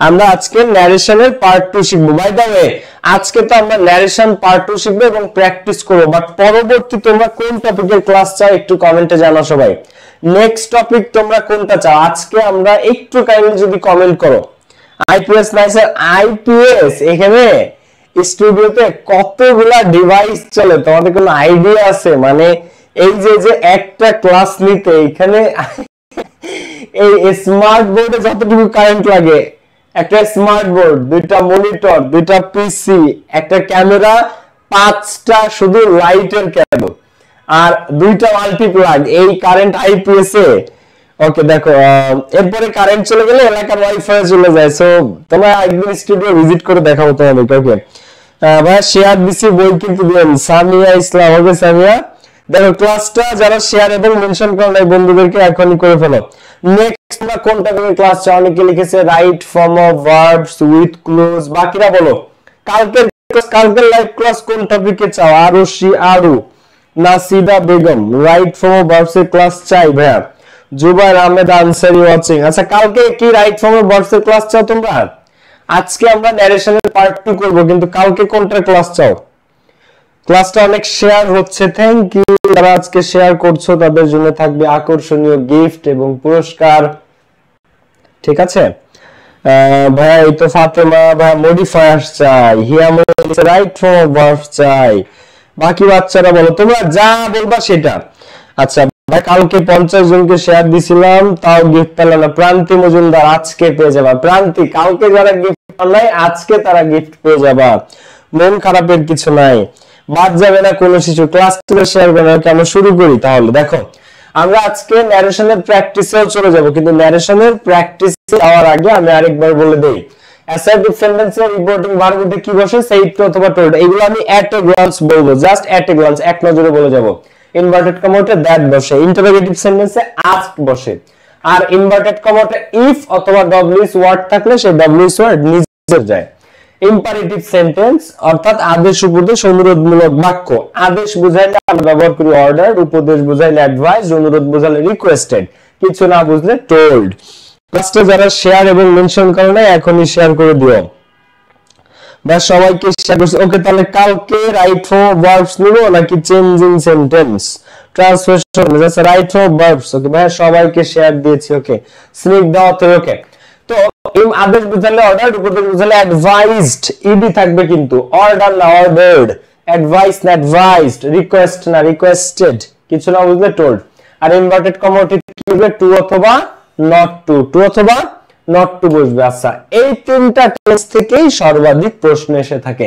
আমরা আজকে ন্যারেশনের পার্ট 2 শিখবো। বাই দ্য ওয়ে আজকে তো আমরা ন্যারেশন পার্ট 2 শিখবো এবং প্র্যাকটিস করব, বাট পরবর্তী তোমরা কোন টপিকের ক্লাস চাও একটু কমেন্টে জানাও সবাই। নেক্সট টপিক তোমরা কোনটা চাও আজকে আমরা একটু কাইন্ডলি যদি কমেন্ট করো। আইপিএস নাই স্যার, আইপিএস এখানে স্টুডিওতে কতগুলা ডিভাইস চলে তোমাদের কোনো আইডিয়া আছে? মানে এই যে একটা ক্লাস নিতে এখানে এই স্মার্ট বোর্ডে যতটুকু কারেন্ট লাগে, একটা স্মার্ট বোর্ড, দুইটা মনিটর, দুইটা পিসি, একটা ক্যামেরা, 5টা শুধু লাইটের কেবল আর দুইটা মাল্টিপ্লাগ, এই কারেন্ট আইপিএস এ। ওকে দেখো এরপরে কারেন্ট চলে গেলে এলাকার ওয়াইফাই চলে যায়। সো তোমরা একদিন স্টুডিও ভিজিট করে দেখাবো তোমাদেরকে। ওকে ভাই শেয়ার দিছি, বই কিন্তু দিবেন। সামিয়া ইসলাম, ওকে সামিয়া দেখো ক্লাসটা যারা শেয়ার এবং মেনশন করো নাই বন্ধুদেরকে এখনই করে ফেলো। নেক্সট আমরা কোন টপিকের ক্লাস চাও? অনেকে লিখেছে right form of verbs with close. বাকিরা বলো কালকের লাইভ ক্লাস কোন টপিকে চাও? Arushi Aru, Nasida Begum right form of verbs এর ক্লাস চাই ভাইয়া। জুবাইর আহমেদ আনসারি ওয়াচিং। আচ্ছা কালকে কি রাইট ফর্ম অফ ভার্বস এর ক্লাস চাও তোমরা? আজকে আমরা ন্যারেশনের পার্ট 2 করব, কিন্তু কালকে কোনটার ক্লাস চাও? ক্লাসটা অনেক শেয়ার হচ্ছে, থ্যাংক ইউ। যারা আজকে শেয়ার করছো তাদের জন্য থাকবে আকর্ষণীয় গিফট এবং পুরস্কার, ঠিক আছে? ভাইয়া এই তো ফাতেমা ভাই মডিফায়ার্স চাই, হিয়াম রাইট ফর্ম অফ ভার্বস চাই। বাকি বাচ্চারা বলো, তোমরা যা বলবা সেটা। আচ্ছা ভাই কালকে 50 জনকে শেয়ার দিছিলাম তাও গিফট পেলাম না। প্রান্তি মজুমদার আজকে পেয়ে যাবা। প্রান্তি কালকে যারা গিফট পান নাই আজকে তারা গিফট পেয়ে যাবা, মন খারাপের কিছু নাই, বাদ যাবে না কোনো শিশু। ক্লাসটা শেয়ার করে আমরা শুরু করি তাহলে। দেখো আমরা আজকে ন্যারেশনের প্র্যাকটিসেও চলে যাব, কিন্তু ন্যারেশনের প্র্যাকটিসে যাওয়ার আগে আমি আরেকবার বলে দেই অ্যাসার্টিভ সেন্টেন্সে রিপোর্টিং ভার্বতে কি বসে? সেইড টু অথবা টোল্ড। এগুলো আমি এট এ গ্লান্স বলবো, জাস্ট এট এ গ্লান্স, এক নজরে বলে যাব। ইনভার্টেড কমাতে দ্যাট বসে, ইন্টারোগেটিভ সেন্টেন্সে আস্কড বসে, আর ইনভার্টেড কমাতে ইফ অথবা ডব্লিউএস ওয়ার্ড থাকলে সেই ডব্লিউএস ওয়ার্ড নিজে যায়। ইম্পারেটিভ সেন্টেন্স অর্থাৎ আদেশ উপদেশ অনুরোধমূলক বাক্য। আদেশ বুঝাইলে আমরা ব্যবহার করি অর্ডার, উপদেশ বুঝাইলে অ্যাডভাইস, অনুরোধ বুঝাইলে রিকোয়েস্টেড, কিছু না বুঝলে টোল্ড। ক্লাসটা যারা শেয়ার এবং মেনশন করে না এখনই শেয়ার করে দিও। বা সবাইকে শেয়ার করছি। ওকে তাহলে কালকে রাইট ফর্ম অফ ভার্বস নিব নাকি changing sentence transformation? Just right form of verbs. Okay ভাই সবাইকে শেয়ার দিয়েছি। ওকে স্নিগ্ধা অথর। ওকে তো আদেশ বুঝালে অর্ডার, উপদেশ বুঝালে অ্যাডভাইসড, ইডি থাকবে কিন্তু, অর্ডার না অর্ডারড, অ্যাডভাইস না অ্যাডভাইসড, রিকোয়েস্ট না রিকোয়েস্টেড, কিছু না বুঝলে টোল্ড। আর ইনভার্টেড কমাতে কি হবে? টু অথবা নট টু, টু অথবা নট টু বসবে। আচ্ছা এই তিনটা টেন্স থেকেই সর্বাধিক প্রশ্ন এসে থাকে।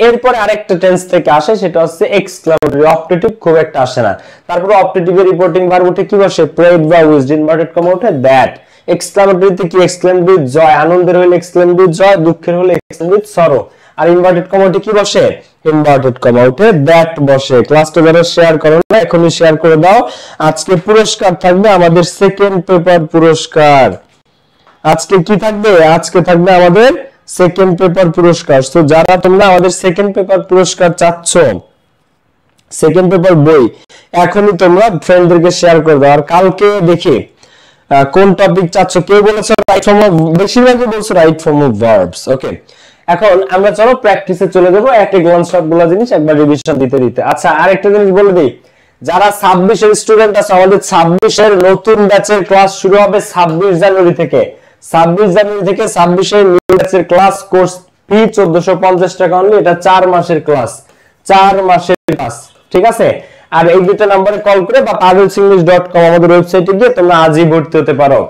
এরপরে আরেকটা টেন্স থেকে আসে, সেটা হচ্ছে এক্সক্লামেটরি। অপটেটিভ খুব একটা আসে না। তারপরে অপটেটিভের রিপোর্টিং ভার্ব উঠে কি বসে? প্রেড বা উইজড। ইনভার্টেড কমা উঠে দ্যাট। এক্সক্লামেটরিতে কি? এক্সক্লেম উইথ জয়, আনন্দের হলে এক্সক্লেম উইথ জয়, দুঃখের হলে exclaim with sorrow. R inverted comma উঠে কি বসে? ইনভার্টেড কমা উঠে দ্যাট বসে। ক্লাসটা যারা শেয়ার করো না এখনই শেয়ার করে দাও। আজকে পুরস্কার থাকবে আমাদের সেকেন্ড পেপার পুরস্কার। আজকে কি থাকবে? আজকে থাকবে আমাদের সেকেন্ড পেপার পুরস্কার। তো যারা তোমরা আমাদের সেকেন্ড পেপার পুরস্কার চাচ্ছ, সেকেন্ড পেপার বই, এখনই তোমরা ফ্রেন্ডদেরকে শেয়ার করে দাও। আর কালকে দেখি কোন টপিক চাচ্ছ। কেউ বলেছে রাইট ফর্ম অফ, বেশিরভাগই বলছে রাইট ফর্ম অফ ভার্বস। ওকে এখন আমরা চলো প্র্যাকটিসে চলে যাবো, এক এক ওয়ান সবগুলো জিনিস একবার রিভিশন দিতে দিতে। আচ্ছা আরেকটা জিনিস বলে দিই, যারা 26 এর স্টুডেন্ট আছে, আমাদের 26 এর নতুন ব্যাচের ক্লাস শুরু হবে 26 জানুয়ারি থেকে। 26 জানুয়ারি থেকে 26 এর নিউ ব্যাচের ক্লাস, কোর্স ফি 1450 টাকা অনলি। এটা 4 মাসের ক্লাস, 4 মাসের ক্লাস, ঠিক আছে? আর এই দুটো নম্বরে কল করে বা pavelsenglish.com আমাদের ওয়েবসাইটে গিয়ে তোমরা আজই ভর্তি হতে পারো।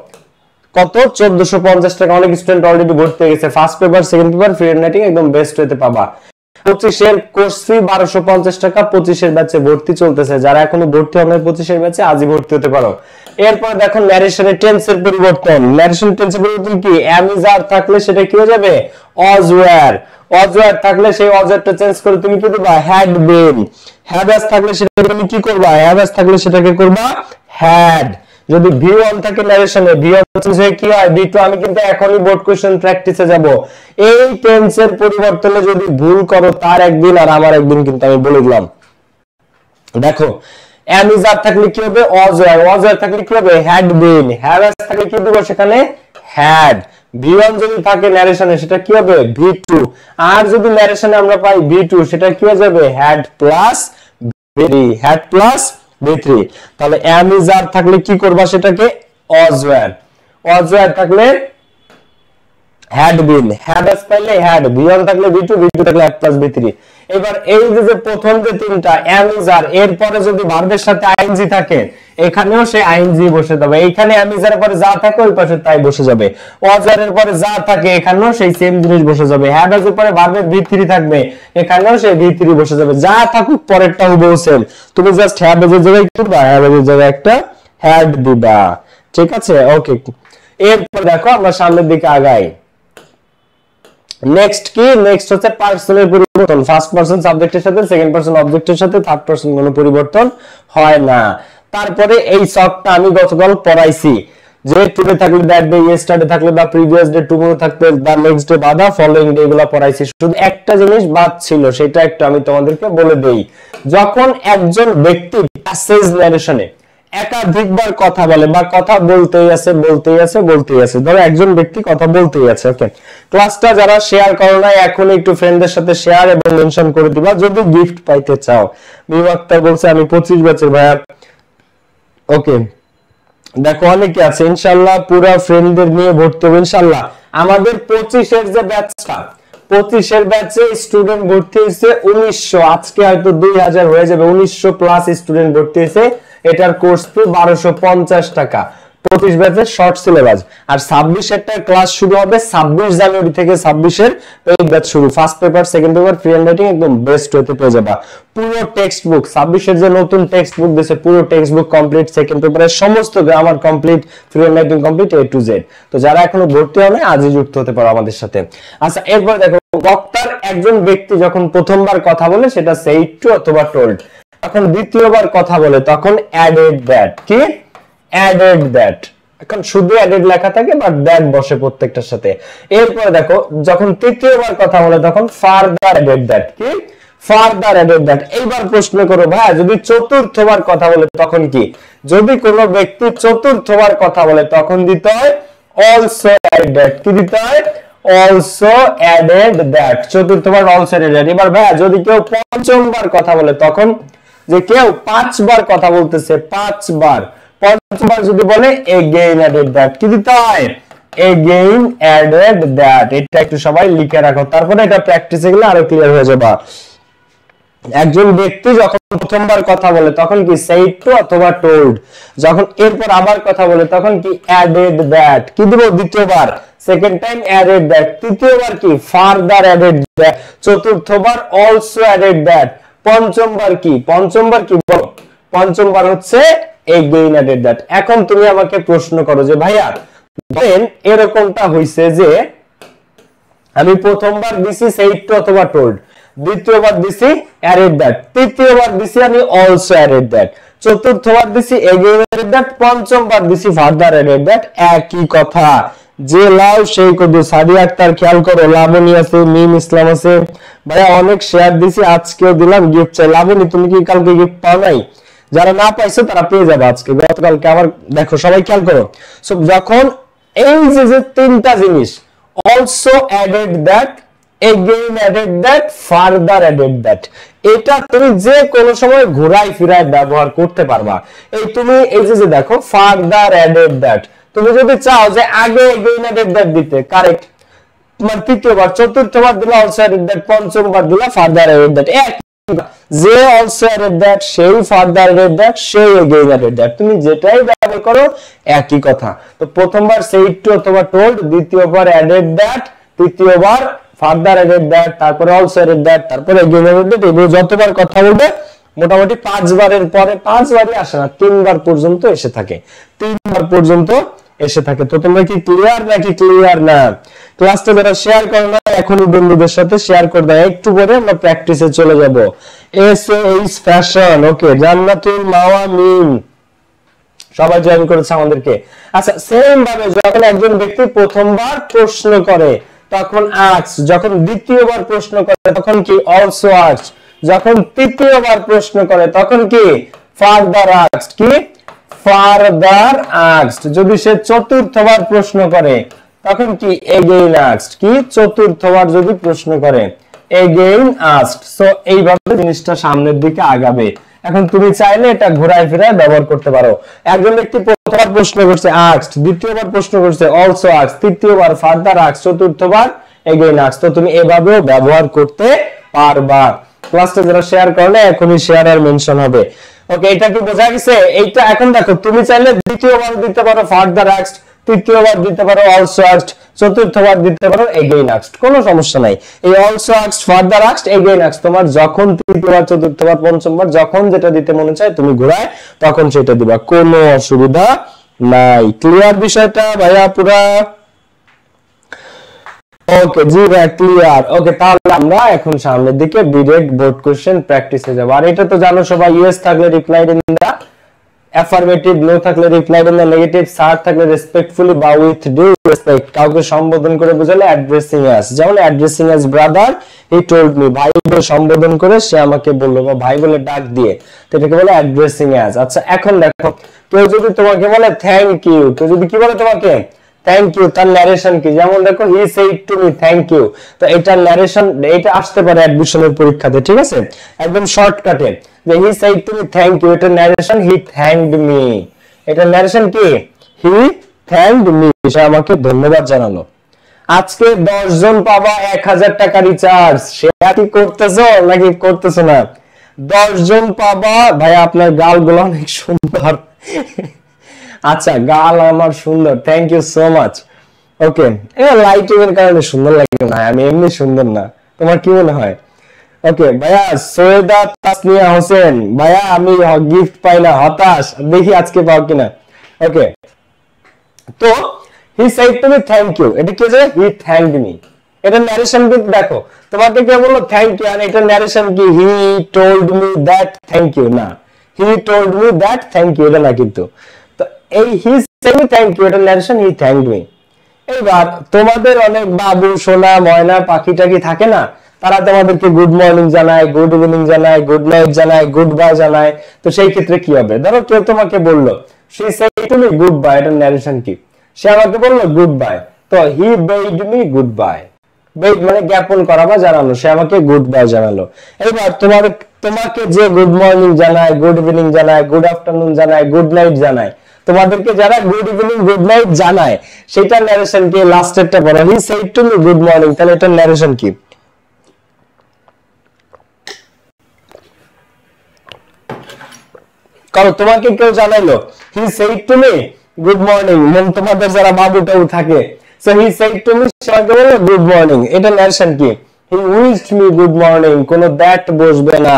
কত? 1450 টাকা। অনেক স্টুডেন্ট অলরেডি ভর্তি হয়ে গেছে। First paper second paper free netting একদম বেস্ট হতে পাবা। 25 এর কোর্স ফি 1250 টাকা, 25 এর ব্যাচে ভর্তি চলতেছে। যারা এখনো ভর্তি হবে 25 এর ব্যাচে আজই ভর্তি হতে পারো। এরপর দেখো ন্যারেশনের টেন্সের পরিবর্তন। ন্যারেশন টেন্সের পরিবর্তন কি? am is are থাকলে সেটা কি হয়ে যাবে? was were। was were থাকলে সেই was টা চেঞ্জ করে তুমি কি দিবা? had been। have has থাকলে সেটা তুমি কি করবা? have has থাকলে সেটাকে করবা had। যদি V1 থাকে ন্যারেশনে, V1 চেঞ্জ হয়ে কি হয়? V2। আমি কিন্তু এখনই বোর্ড কোশ্চেন প্র্যাকটিসে যাব। এই টেন্সের পরিবর্তনে যদি ভুল করো তার একদিন আর আমার একদিন, কিন্তু আমি বলে দিলাম। দেখো am is are থাকলে কি হবে? was were। was were থাকলে কি হবে? had been। have has থাকলে কি দিব সেখানে? had। V1 যদি থাকে ন্যারেশনে সেটা কি হবে V2, আর যদি ন্যারেশনে আমরা পাই V2 সেটা কি হয়ে যাবে had plus V3, had plus V3। তাহলে am is are থাকলে কি করবা সেটাকে was were, was were থাকলে had been, had as পাইলে had, V1 থাকলে V2, V2 থাকলে had plus V3। এবার এই যে প্রথম যে তিনটা am is are এরপরে যদি ভার্বের সাথে ing থাকে এখানেও সেই ing বসে যাবে, এইখানে am is are এর পরে যা থাকে ওই পাশে তাই বসে যাবে, was were এর পরে যা থাকে এখানেও সেই সেম জিনিস বসে যাবে, had এর পরে ভার্বের V3 থাকবে এখানেও সেই V3 বসে যাবে, যা থাকুক পরেরটা হুবহু সেম, তুমি জাস্ট have এর জায়গায় কি করবা, have এর জায়গায় একটা had দিবা, ঠিক আছে ওকে। এরপর দেখো আমরা সামনের দিকে আগাই। নেক্সট কি, নেক্সট হচ্ছে পার্সনের পরিবর্তন, ফার্স্ট পারসন সাবজেক্টের সাথে সেকেন্ড পারসন অবজেক্টের সাথে থার্ড পারসন কোনো পরিবর্তন হয় না। তারপরে এই শখটা আমি গতকাল পড়াইছি যে টুডে থাকলে দ্যাট ডে, ইয়েস্টারডে থাকলে দা প্রিভিয়াস ডে, টুমরো থাকলে দা নেক্সট ডে বা দা ফলোইং ডে, এগুলো পড়াইছি। শুধু একটা জিনিস বাদ ছিল, সেটা একটু আমি তোমাদেরকে বলে দেই। যখন একজন ব্যক্তি প্যাসেজ ন্যারেশনে একাধিকবার কথা বলে বা কথা বলতেই আছে, ধরো একজন ব্যক্তি কথা বলতেই আছে, ওকে, ক্লাসটা যারা শেয়ার করো না এখন একটু ফ্রেন্ডদের সাথে শেয়ার এবং মেনশন করে দিবা যদি গিফট পাইতে চাও। বিভাগটা বলছে আমি 25 ব্যাচের ভাইয়া, ওকে, দেখো অনেকে আছে ইনশাআল্লাহ পুরো ফ্রেন্ডদের নিয়ে ভর্তি হবে ইনশাআল্লাহ। আমাদের 25 এর যে ব্যাচটা, 25 এর ব্যাচে স্টুডেন্ট ভর্তি হয়েছে 1900, আজকে হয়তো 2000 হয়ে যাবে, 1900 প্লাস স্টুডেন্ট ভর্তি হয়েছে। এটার কোর্স ফি 1250 টাকা, 25 ব্যাচের শর্ট সিলেবাস। আর 26 এর ক্লাস শুরু হবে 26 জানুয়ারি থেকে, 26 এর এই ব্যাচ শুরু, first paper second paper free hand writing একদম বেস্ট হতে পেয়ে যাবা। পুরো টেক্সট বুক 26 এর যে নতুন টেক্সট বুক দিয়েছে, পুরো টেক্সট বুক কমপ্লিট, সেকেন্ড পেপারের সমস্ত grammar complete, free hand writing complete A to Z। তো যারা এখনো ভর্তি হয় না আজই যুক্ত হতে পারো আমাদের সাথে। আচ্ছা এরপর দেখো, বক্তার একজন ব্যক্তি যখন প্রথমবার কথা বলে সেটা said to অথবা told, এখন দ্বিতীয়বার কথা বলে তখন added that, কি added that, এখন শুধু added লেখা থাকে বাট that বসে প্রত্যেকটার সাথে। এরপর দেখো যখন তৃতীয়বার কথা বলে তখন further added that, কি further added that। এইবার প্রশ্ন করো ভাই যদি চতুর্থবার কথা বলে তখন কি, যদি কোনো ব্যক্তি চতুর্থবার কথা বলে তখন দিতে হয় also added that, কি দিতে হয় also added that, চতুর্থবার also added that। এবার ভাই যদি কেউ পঞ্চমবার কথা বলে তখন, যে কেউ 5 বার কথা বলতেছে, 5 বার, পঞ্চমবার যদি বলে again added that, কি দিতে হয় again added that। এটা একটু সবাই লিখে রাখো, তারপরে এটা প্র্যাকটিসে গেলে আরো ক্লিয়ার হয়ে যাবে। একজন ব্যক্তি যখন প্রথমবার কথা বলে তখন কি said to অথবা told, যখন এরপর আবার কথা বলে তখন কি added that, কি দিব দ্বিতীয়বার সেকেন্ড টাইম added that, তৃতীয়বার কি further added that, চতুর্থবার also added that, পঞ্চমবার কি বলো, পঞ্চমবার হচ্ছে again added that। এখন তুমি আমাকে প্রশ্ন করো যে ভাইয়া ধরেন এরকমটা হইছে যে আমি প্রথমবার দিছি said to অথবা told, দ্বিতীয়বার দিছি added that, তৃতীয়বার দিছি আমি also added that, চতুর্থবার দিছি again added that, পঞ্চমবার দিছি further added that। একই কথা, যে লাভ সেই কদু। সাদিয়া আক্তার খেয়াল করো, লাবণী আছে, মিম ইসলাম আছে, ভাইয়া অনেক শেয়ার দিছি, আজকেও দিলাম গিফট চাই। লাবণী তুমি কি কালকে গিফট পাও নাই? যারা না পাইছো তারা পেয়ে যাবে আজকে, গতকালকে আবার দেখো সবাই খেয়াল করো। সো যখন এই যে তিনটা জিনিস also added that, again added that, further added that, এটা তুমি যে কোনো সময় ঘুরাই ফিরাই ব্যবহার করতে পারবা। এই তুমি এই যে দেখো further added that, তুমি যদি চাও যে আগে again added that দিতে, কারেক্ট, তোমার তৃতীয়বার চতুর্থবার দিলা also added that, পঞ্চমবার দিলা further added that, এক যে also added that, সেই further added that, সেই again added that, তুমি যেটাই ব্যবহার করো একই কথা। তো প্রথমবার said to অথবা told, দ্বিতীয়বার added that, তৃতীয়বার further added that, তারপরে also added that, তারপরে again added that, এই যতবার কথা বলবে মোটামুটি 5 বারের পরে, 5 বারই আসে না, 3 বার পর্যন্ত এসে থাকে, 3 বার পর্যন্ত এসে থাকে। তো তোমরা কি ক্লিয়ার নাকি ক্লিয়ার না? ক্লাসটা যারা শেয়ার করো না এখনই বন্ধুদের সাথে শেয়ার করে দাও, একটু পরে আমরা প্র্যাকটিসে চলে যাব। এসএইচ ফ্যাশন, ওকে, জান্নাতুল মাওয়া মিম সবাই জয়েন করেছে আমাদেরকে। আচ্ছা সেম ভাবে যখন একজন ব্যক্তি প্রথমবার প্রশ্ন করে তখন আস্ক, যখন দ্বিতীয়বার প্রশ্ন করে তখন কি also asked, যখন তৃতীয়বার প্রশ্ন করে তখন কি further asked, কি further asked, যদি সে চতুর্থবার প্রশ্ন করে তখন কি এগেইন আস্কড, কি চতুর্থবার যদি প্রশ্ন করে এগেইন আস্কড। সো এইভাবে জিনিসটা সামনের দিকে আগাবে। এখন তুমি চাইলে এটা ঘোরায় ফিরায় ব্যবহার করতে পারো। একজন ব্যক্তি প্রথমবার প্রশ্ন করছে আস্কড, দ্বিতীয়বার প্রশ্ন করছে অলসো আস্কড, তৃতীয়বার ফার্দার আস্কড, চতুর্থবার এগেইন আস্কড। তো তুমি এভাবেও ব্যবহার করতে পারবা। ক্লাসটা যারা শেয়ার করলে এখনই শেয়ার আর মেনশন হবে। ওকে, এটা কি বোঝা গেছে? এইটা এখন দেখো, তুমি চাইলে দ্বিতীয়বার দিতে পারো ফার্দার আস্কড, তৃতীয়বার দিতে পারো অলসো আস্কড, চতুর্থবার দিতে পারো এগেইন আস্কড, কোনো সমস্যা নাই। এই also asked, further asked, again asked তোমার যখন তৃতীয়বার, চতুর্থবার, পঞ্চমবার যখন যেটা দিতে মনে চায় তুমি ঘোরায় তখন সেটা দিবা, কোনো অসুবিধা নাই। ক্লিয়ার বিষয়টা ভাইয়া পুরা? ওকে জি ভাই, ক্লিয়ার। ওকে, তাহলে আমরা এখন সামনের দিকে ডিরেক্ট বোর্ড কোশ্চেন প্র্যাকটিসে যাব। আর এটা তো জানো সবাই, ইয়েস থাকলে replied in the affirmative, no থাকলে replied in the negative, sir থাকলে রেসপেক্টফুলি বা উইথ ডিউ রেসপেক্ট। কাউকে সম্বোধন করে বোঝালে অ্যাড্রেসিং অ্যাজ, যেমন addressing as brother he told me, ভাই বলে সম্বোধন করে সে আমাকে বললো, বা ভাই বলে ডাক দিয়ে, তো এটাকে বলে অ্যাড্রেসিং অ্যাজ। আচ্ছা, এখন দেখো, কেউ যদি তোমাকে বলে থ্যাংক ইউ, কেউ যদি কি বলে তোমাকে থ্যাংক ইউ, তার ন্যারেশন কি? যেমন দেখো he said to me thank you, তো এটার ন্যারেশন, এটা আসতে পারে অ্যাডমিশনের পরীক্ষাতে, ঠিক আছে? একদম শর্টকাটে যে he said to me thank you, এটার ন্যারেশন হি থ্যাঙ্কড মি। এটার ন্যারেশন কি? হি থ্যাঙ্কড মি, সে আমাকে ধন্যবাদ জানালো। আজকে 10 জন পাবা 1000 টাকা রিচার্জ, সে কি করতেছো নাকি করতেছো না? 10 জন পাবা। ভাই আপনার গালগুলো অনেক সুন্দর। আচ্ছা, গাল আমার সুন্দর, thank you so much. Okay, lighting এর কারণে সুন্দর লাগে না, আমি এমনি সুন্দর না, তোমার কি মনে হয়? ওকে ভাইয়া, সৈয়দা তাসনিয়া হোসেন, ভাইয়া আমি গিফট পাই না, হতাশ, দেখি আজকে পাও কিনা। ওকে, তো he said to me thank you, এটা কি যে হি থ্যাঙ্কড মি, এটা ন্যারেশন কিন্তু দেখো, তোমাকে কে বললো থ্যাংক ইউ, আর এটা ন্যারেশন কি? He told me that thank you, না he told me that thank you, এটা না কিন্তু। তো এই he said me thank you, এটা ন্যারেশন হি থ্যাঙ্কড মি। এবার তোমাদের অনেক বাবু সোনা ময়না পাখি টাকি থাকে না, তারা তোমাদেরকে গুড মর্নিং জানায়, গুড ইভিনিং জানায়, গুড নাইট জানায়, গুড বাই জানায়। তো সেই ক্ষেত্রে কি হবে? ধরো কেউ তোমাকে বললো সে said to me goodbye, এটার ন্যারেশন কি? সে আমাকে বললো গুড বাই, তো he bade me goodbye. Bade মানে জ্ঞাপন করা বা জানালো, সে আমাকে গুড বাই জানালো। এবার তোমাকে যে গুড মর্নিং জানায়, গুড ইভিনিং জানায়, গুড আফটারনুন জানায়, গুড নাইট জানায়, তোমাদেরকে যারা গুড ইভিনিং গুড নাইট জানায়, সেটা ন্যারেশন কি? লাস্টেরটা বলো, he said to me good morning, তাহলে এটা ন্যারেশন কি? কারণ তোমাকে কেউ জানাইলো he said to me good morning, তোমাদের যারা বাবুটাও থাকে, so he said to me, সে আমাকে বললো গুড মর্নিং, এটা ন্যারেশন কি? He wished me good morning, কোনো দ্যাট বসবে না,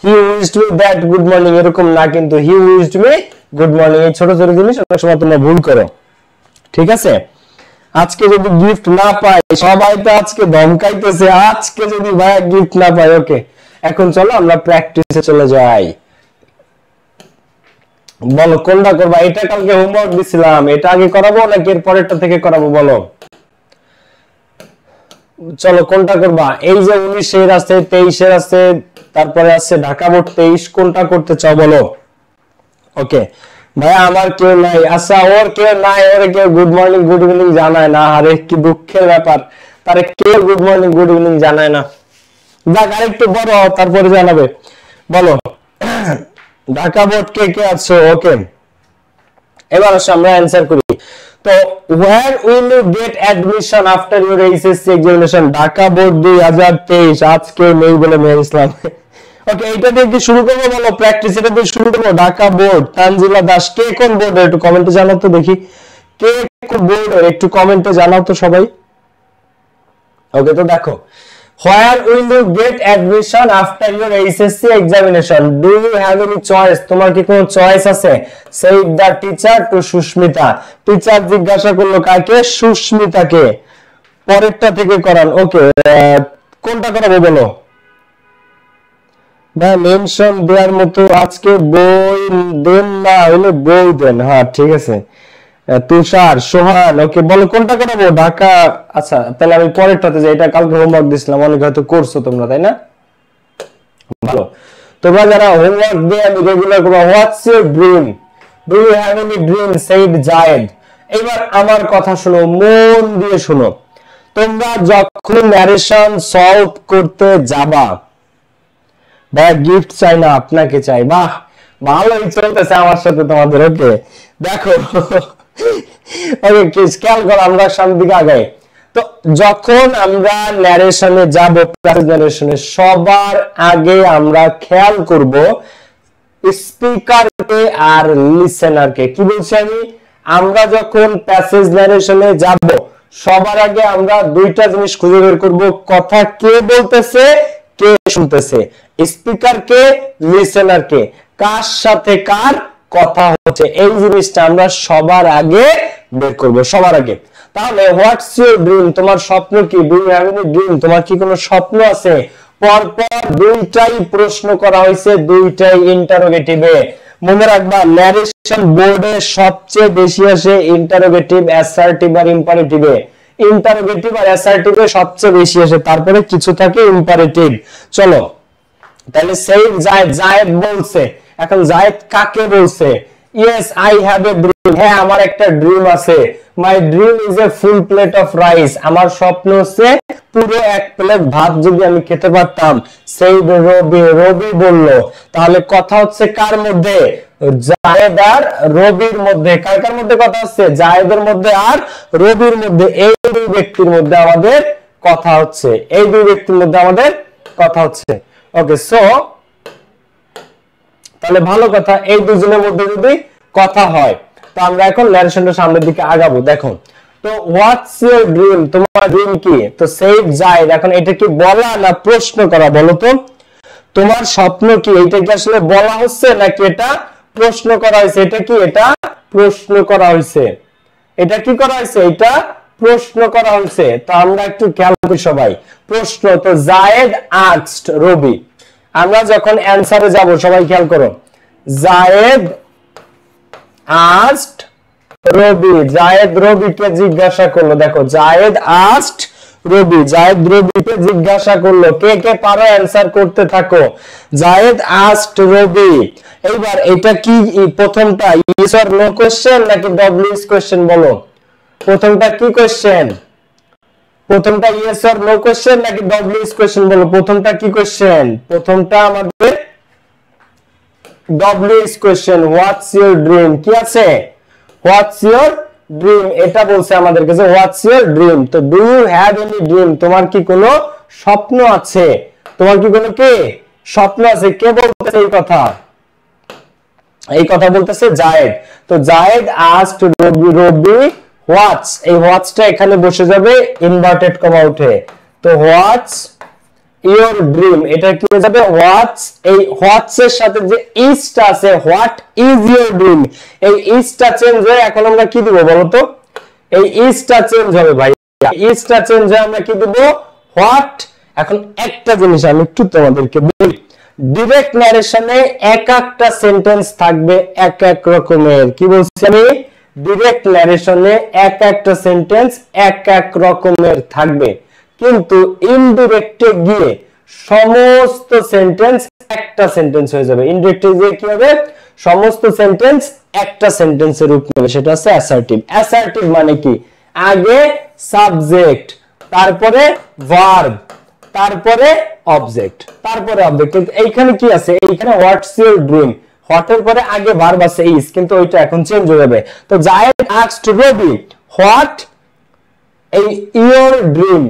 he wished me that good morning এরকম না, কিন্তু he wished me good morning. এই ছোট ছোট জিনিস অনেক সময় তোমরা ভুল করো, ঠিক আছে? আজকে যদি গিফট না পাই, সবাই তো আজকে ধমকাইতেছে, আজকে যদি ভাই গিফট না পাই। ওকে, এখন চলো আমরা প্র্যাকটিসে চলে যাই। বলো কোনটা করবা? এটা কালকে হোমওয়ার্ক দিছিলাম, এটা আগে করাবো নাকি এর পরেরটা থেকে করাবো? বলো চলো কোনটা করবা? এই যে 19 এর আছে, 23 এর আছে, তারপরে আছে ঢাকা বোর্ড 23, কোনটা করতে চাও বলো? ওকে ভাই, আমার কেউ নাই। আচ্ছা, ওর কেউ নাই, ওরে কেউ গুড মর্নিং গুড ইভিনিং জানায় না, আরে কি দুঃখের ব্যাপার, তারে কেউ গুড মর্নিং গুড ইভিনিং জানায় না। যাক, আরেকটু বড় তারপরে জানাবে। বলো ঢাকা বোর্ড কে কে আছো? ওকে, এবার আসো আমরা অ্যানসার করি। তো where will you get admission after your HSC examination? Dhaka board 2023, আজকে নেই বলে মেহের ইসলাম। ওকে, এটা দিয়ে কি শুরু করবো? বলো প্র্যাকটিস এটা দিয়ে শুরু করবো। ঢাকা বোর্ড, তানজিলা দাস, কে কোন বোর্ডের একটু কমেন্টে জানাও তো দেখি, কে কোন বোর্ডের একটু কমেন্টে জানাও তো সবাই। ওকে, তো দেখো, where will you get admission after your HSC examination? Do you have any choice? তোমার কি কোনো চয়েস আছে? said the teacher to Sushmita, teacher জিজ্ঞাসা করলো কাকে? সুস্মিতাকে। পরেরটা থেকে করান। ওকে, কোনটা করাবো বলো? না মেনশন দেওয়ার মতো আজকে বই দেন না, হলে বই দেন। হ্যাঁ ঠিক আছে, তুষার, সোহান। ওকে, বলো কোনটা করাবো? ঢাকা। আচ্ছা, তাহলে আমি পরেরটাতে যাই, এটা কালকে হোমওয়ার্ক দিছিলাম, অনেক হয়তো করছো তোমরা, তাই না? ভালো, তোমরা যারা হোমওয়ার্ক দিয়ে আমি রেগুলার করবো। What's your dream? Do you have any dream? Said Zayed. এবার আমার কথা শোনো, মন দিয়ে শোনো। তোমরা যখন ন্যারেশন সলভ করতে যাবা, ভাই গিফট চাই না, আপনাকে চাই। বাহ, ভালোই চলতেছে আমার সাথে তোমাদের। ওকে দেখো, ওকে খেয়াল করো, আমরা সামনের দিকে আগাই। তো যখন আমরা ন্যারেশনে যাব, ন্যারেশনে সবার আগে আমরা খেয়াল করব স্পিকারকে আর লিসেনারকে। কি বলছি আমি? আমরা যখন প্যাসেজ ন্যারেশনে যাব, সবার আগে আমরা দুইটা জিনিস খুঁজে বের করব, কথা কে বলতেছে, কে শুনতেছে, স্পিকার কে, লিসেনার কে, কার সাথে কার কথা হচ্ছে, এই জিনিসটা আমরা সবার আগে বের করব, সবার আগে। তাহলে হোয়াটস ইউর ড্রিম, তোমার স্বপ্ন কি? Do you have any dream, তোমার কি কোনো স্বপ্ন আছে? পরপর দুইটাই প্রশ্ন করা হয়েছে, দুইটাই ইন্টারোগেটিভে। মনে রাখবা, ন্যারেশন বোর্ডে সবচেয়ে বেশি আসে ইন্টারোগেটিভ, অ্যাসার্টিভ আর ইম্পারেটিভে। ইন্টারোগেটিভ আর অ্যাসার্টিভে সবচেয়ে বেশি আসে, তারপরে কিছু থাকে ইম্পারেটিভ। চলো তাহলে সেই জায়েদ বলছে, এখন জায়েদ কাকে বলছে? Yes I have a dream, হ্যাঁ আমার একটা ড্রিম আছে। My dream is A full plate of rice, আমার স্বপ্ন হচ্ছে পুরো এক প্লেট ভাত যদি আমি খেতে পারতাম। সেই রবি বলল। তাহলে কথা হচ্ছে কার মধ্যে? জায়েদ আর রবির মধ্যে। কার কার মধ্যে কথা হচ্ছে? জায়েদের মধ্যে আর রবির মধ্যে। এই দুই ব্যক্তির মধ্যে আমাদের কথা হচ্ছে, এই দুই ব্যক্তির মধ্যে আমাদের কথা হচ্ছে। ওকে, সো তাহলে ভালো কথা, এই দুজনের মধ্যে যদি কথা হয়, তো আমরা এখন ন্যারেশনটা সামনের দিকে আগাবো। দেখো, তো হোয়াটস ইউর ড্রিম, তোমার ড্রিম কি? তো সেভ জায়েদ। এখন এটা কি বলা না প্রশ্ন করা? বলো তো, তোমার স্বপ্ন কি? এটা কি আসলে বলা হচ্ছে নাকি এটা প্রশ্ন করা হয়েছে? এটা কি? এটা প্রশ্ন করা হয়েছে। এটা কি করা হয়েছে? এটা প্রশ্ন করা হয়েছে। তো আমরা একটু খেয়াল করি সবাই, প্রশ্ন। তো জায়েদ আস্কড রবি, আমরা যখন অ্যানসারে যাব সবাই খেয়াল করো, জায়েদ আস্কড রবি, জায়েদ রবিকে জিজ্ঞাসা করলো। দেখো, জায়েদ আস্কড রবি, জায়েদ রবিকে জিজ্ঞাসা করলো। কে কে পারো অ্যানসার করতে থাকো। জায়েদ আস্কড রবি। এইবার এটা কি প্রথমটা ইয়েস অর নো কোশ্চেন নাকি ডব্লিউএস কোশ্চেন? বলো, প্রথমটা কি কোশ্চেন? প্রথমটা ইয়েস অর নো কোশ্চেন নাকি ডব্লিউএস কোশ্চেন? বলো, প্রথমটা কি কোশ্চেন? প্রথমটা আমাদের ডব্লিউএস কোশ্চেন। হোয়াটস ইউর ড্রিম, কি আছে? হোয়াটস ইউর ড্রিম, এটা বলছে আমাদেরকে যে হোয়াটস ইউর ড্রিম। তো do you have any dream, তোমার কি কোনো স্বপ্ন আছে? তোমার কি কোনো কি স্বপ্ন আছে? কে বলতেছে এই কথা? এই কথা বলতেছে জায়েদ। তো জায়েদ আস্কড রবি হোয়াটস, এই হোয়াটসটা এখানে বসে যাবে, ইনভার্টেড কমা উঠে। তো হোয়াটস ইউর ড্রিম, এটা কি হয়ে যাবে? হোয়াটস। এই হোয়াটস এর সাথে যে ইজটা আছে, হোয়াট ইজ ইউর ড্রিম, এই ইজটা চেঞ্জ হয়ে এখন আমরা কি দিব বলো তো? এই ইজটা চেঞ্জ হবে ভাই, ইজটা চেঞ্জ হয়ে আমরা কি দিব? হোয়াট। এখন একটা জিনিস আমি একটু তোমাদেরকে বলি, ডিরেক্ট ন্যারেশনে এক একটা সেন্টেন্স থাকবে এক এক রকমের। কি বলছি আমি? ডিরেক্ট ন্যারেশনে এক একটা সেন্টেন্স এক এক রকমের থাকবে, কিন্তু ইনডিরেক্টে গিয়ে সমস্ত সেন্টেন্স একটা সেন্টেন্স হয়ে যাবে। ইনডিরেক্টে গিয়ে কি হবে? সমস্ত সেন্টেন্স একটা সেন্টেন্সের রূপ নেবে, সেটা হচ্ছে অ্যাসার্টিভ। অ্যাসার্টিভ মানে কি? আগে সাবজেক্ট, তারপরে ভার্ব, তারপরে অবজেক্ট, তারপরে অবজেক্ট। কিন্তু এইখানে কি আছে? এইখানে হোয়াটস ইউর ড্রিম, হোয়াটের পরে আগে ভার্ব আছে ইজ, কিন্তু ওইটা এখন চেঞ্জ হয়ে যাবে। তো জায়েদ আস্কড রবি হোয়াট এই ইউর ড্রিম।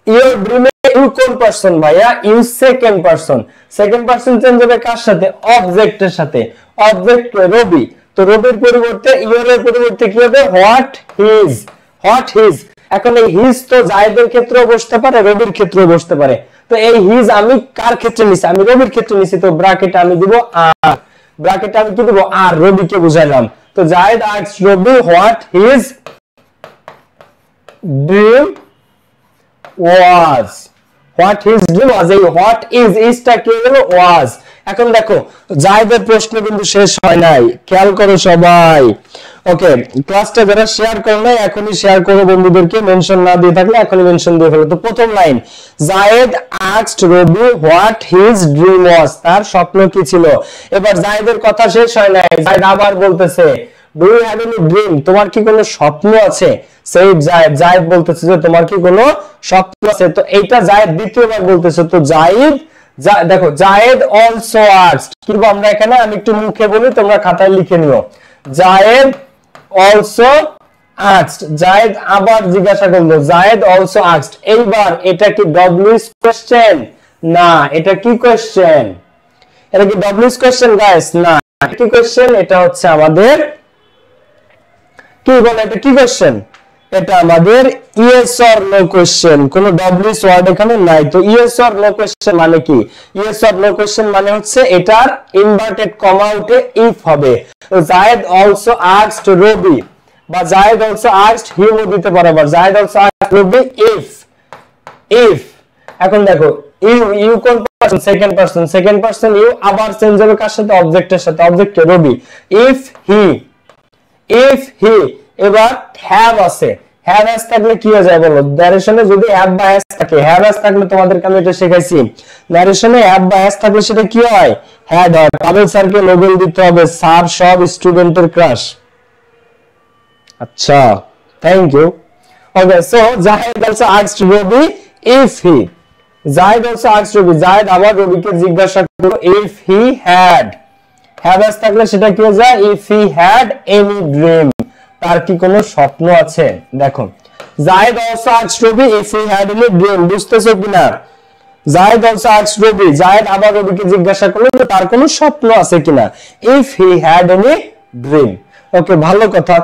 ইউর ড্রিমে ইউ কোন পারসন ভাইয়া? You second person. Second person change হবে কার সাথে? অবজেক্টের সাথে। অবজেক্ট রবি, তো রবির পরিবর্তে ইউর এর পরিবর্তে কি হবে? What his, what his. এখন এই হিজ তো জায়েদের ক্ষেত্রেও বসতে পারে, রবির ক্ষেত্রেও বসতে পারে। তো এই হিজ আমি কার ক্ষেত্রে নিছি? আমি রবির ক্ষেত্রে নিছি, তো ব্র্যাকেটে আমি দিব আর, ব্র্যাকেটে আমি কি দিব? আর, রবিকে বুঝাইলাম। তো Zayed asked Rabi what his dream was, what his dream was। এই what is টা কি হলো? was। এখন দেখো, জায়েদের প্রশ্ন কিন্তু শেষ হয় নাই, খেয়াল করো সবাই। ওকে, ক্লাসটা যারা শেয়ার করো না এখনই শেয়ার করো বন্ধুদেরকে, মেনশন না দিয়ে থাকলে এখনই মেনশন দিয়ে ফেলো। তো প্রথম line, Zayed asked Rabi what his dream was, তার স্বপ্ন কি ছিল। এবার জায়েদের কথা শেষ হয় নাই, জায়েদ আবার বলতেছে do you have any dream, তোমার কি কোনো স্বপ্ন আছে? সেইড জায়েদ, জায়েদ বলতেছে যে তোমার কি কোনো স্বপ্ন আছে। তো এইটা জায়েদ দ্বিতীয়বার বলতেছে, তো জায়েদ দেখো জায়েদ অলসো আস্কড, কিন্তু আমরা এখানে আমি একটু মুখে বলি, তোমরা খাতায় লিখে নিও। জায়েদ অলসো আস্কড, জায়েদ আবার জিজ্ঞাসা করলো, জায়েদ অলসো আস্কড। এইবার এটা কি ডব্লিউএস কোশ্চেন? না, এটা কি কোশ্চেন? এটা কি ডব্লিউএস কোশ্চেন গাইস? না, কি কোশ্চেন? এটা হচ্ছে আমাদের কি বলে, এটা কি কোশ্চেন? এটা আমাদের ইয়েস অর নো কোশ্চেন, কোনো ডব্লিউএস ওয়ার্ড এখানে নাই। তো ইয়েস অর নো কোশ্চেন মানে কি? ইয়েস অর নো কোশ্চেন মানে হচ্ছে এটার ইনভার্টেড কমা উঠে ইফ হবে। তো জায়েদ অলসো আস্কড রবি, বা জায়েদ অলসো আস্কড হিম দিতে পারে, আবার Zayed also asked Ravi if. If এখন দেখো ইউ কোন পারসন? সেকেন্ড পারসন ইউ, আবার চেঞ্জ হবে কার সাথে? অবজেক্টের সাথে, অবজেক্ট রবি। ইফ হি, এবার হ্যাভ আছে, হ্যাভ হ্যাজ থাকলে কি হয়ে যায় বলো? ন্যারেশনে যদি হ্যাভ বা হ্যাজ থাকে, হ্যাভ হ্যাজ থাকলে তোমাদেরকে আমি এটা শেখাইছি, ন্যারেশনে হ্যাভ বা হ্যাজ থাকলে সেটা কি হয়? হ্যাড হয়। পাবেল স্যারকে নোবেল দিতে হবে, স্যার সব স্টুডেন্টের ক্রাশ। আচ্ছা, thank you. Okay, so Zahed also asked Ravi if he, Zahed also asked Ravi, Zahed আবার রবিকে জিজ্ঞাসা করলো if he had, have has থাকলে সেটা কি হয়ে যায়? If he had any dream, তার কি কোনো স্বপ্ন আছে? দেখো Zahed also asked Ravi if he had any dream, বুঝতেছো কিনা? জাহেদ অলসো আস্কড রবি, জাহেদ আবার রবিকে জিজ্ঞাসা করলো যে তার কোনো স্বপ্ন আছে কিনা, if he had any dream. Okay, ভালো কথা।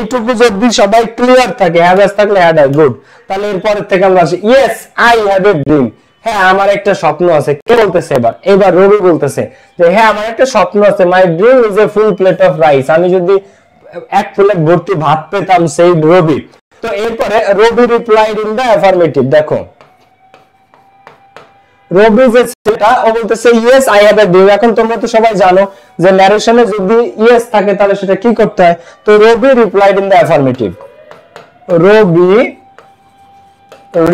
এইটুকু যদি সবাই ক্লিয়ার থাকে, হ্যাভ হ্যাজ থাকলে হ্যাড হয়, গুড। তাহলে এরপরের থেকে আমরা আসি, yes I have a dream, হ্যাঁ আমার একটা স্বপ্ন আছে। কে বলতেছে এবার? এবার রবি বলতেছে যে হ্যাঁ আমার একটা স্বপ্ন আছে, my dream is A full plate of rice, আমি যদি এক প্লেট ভর্তি ভাত পেতাম, সেই রবি। তো এরপরে রবি রিপ্লাইড ইন দা অ্যাফার্মেটিভ। দেখো রবি যে সেটা ও বলতেছে yes I have a dream. এখন তোমরা তো সবাই জানো যে ন্যারেশনে যদি ইয়েস থাকে তাহলে সেটা কি করতে হয়? তো Ravi replied in the affirmative, Ravi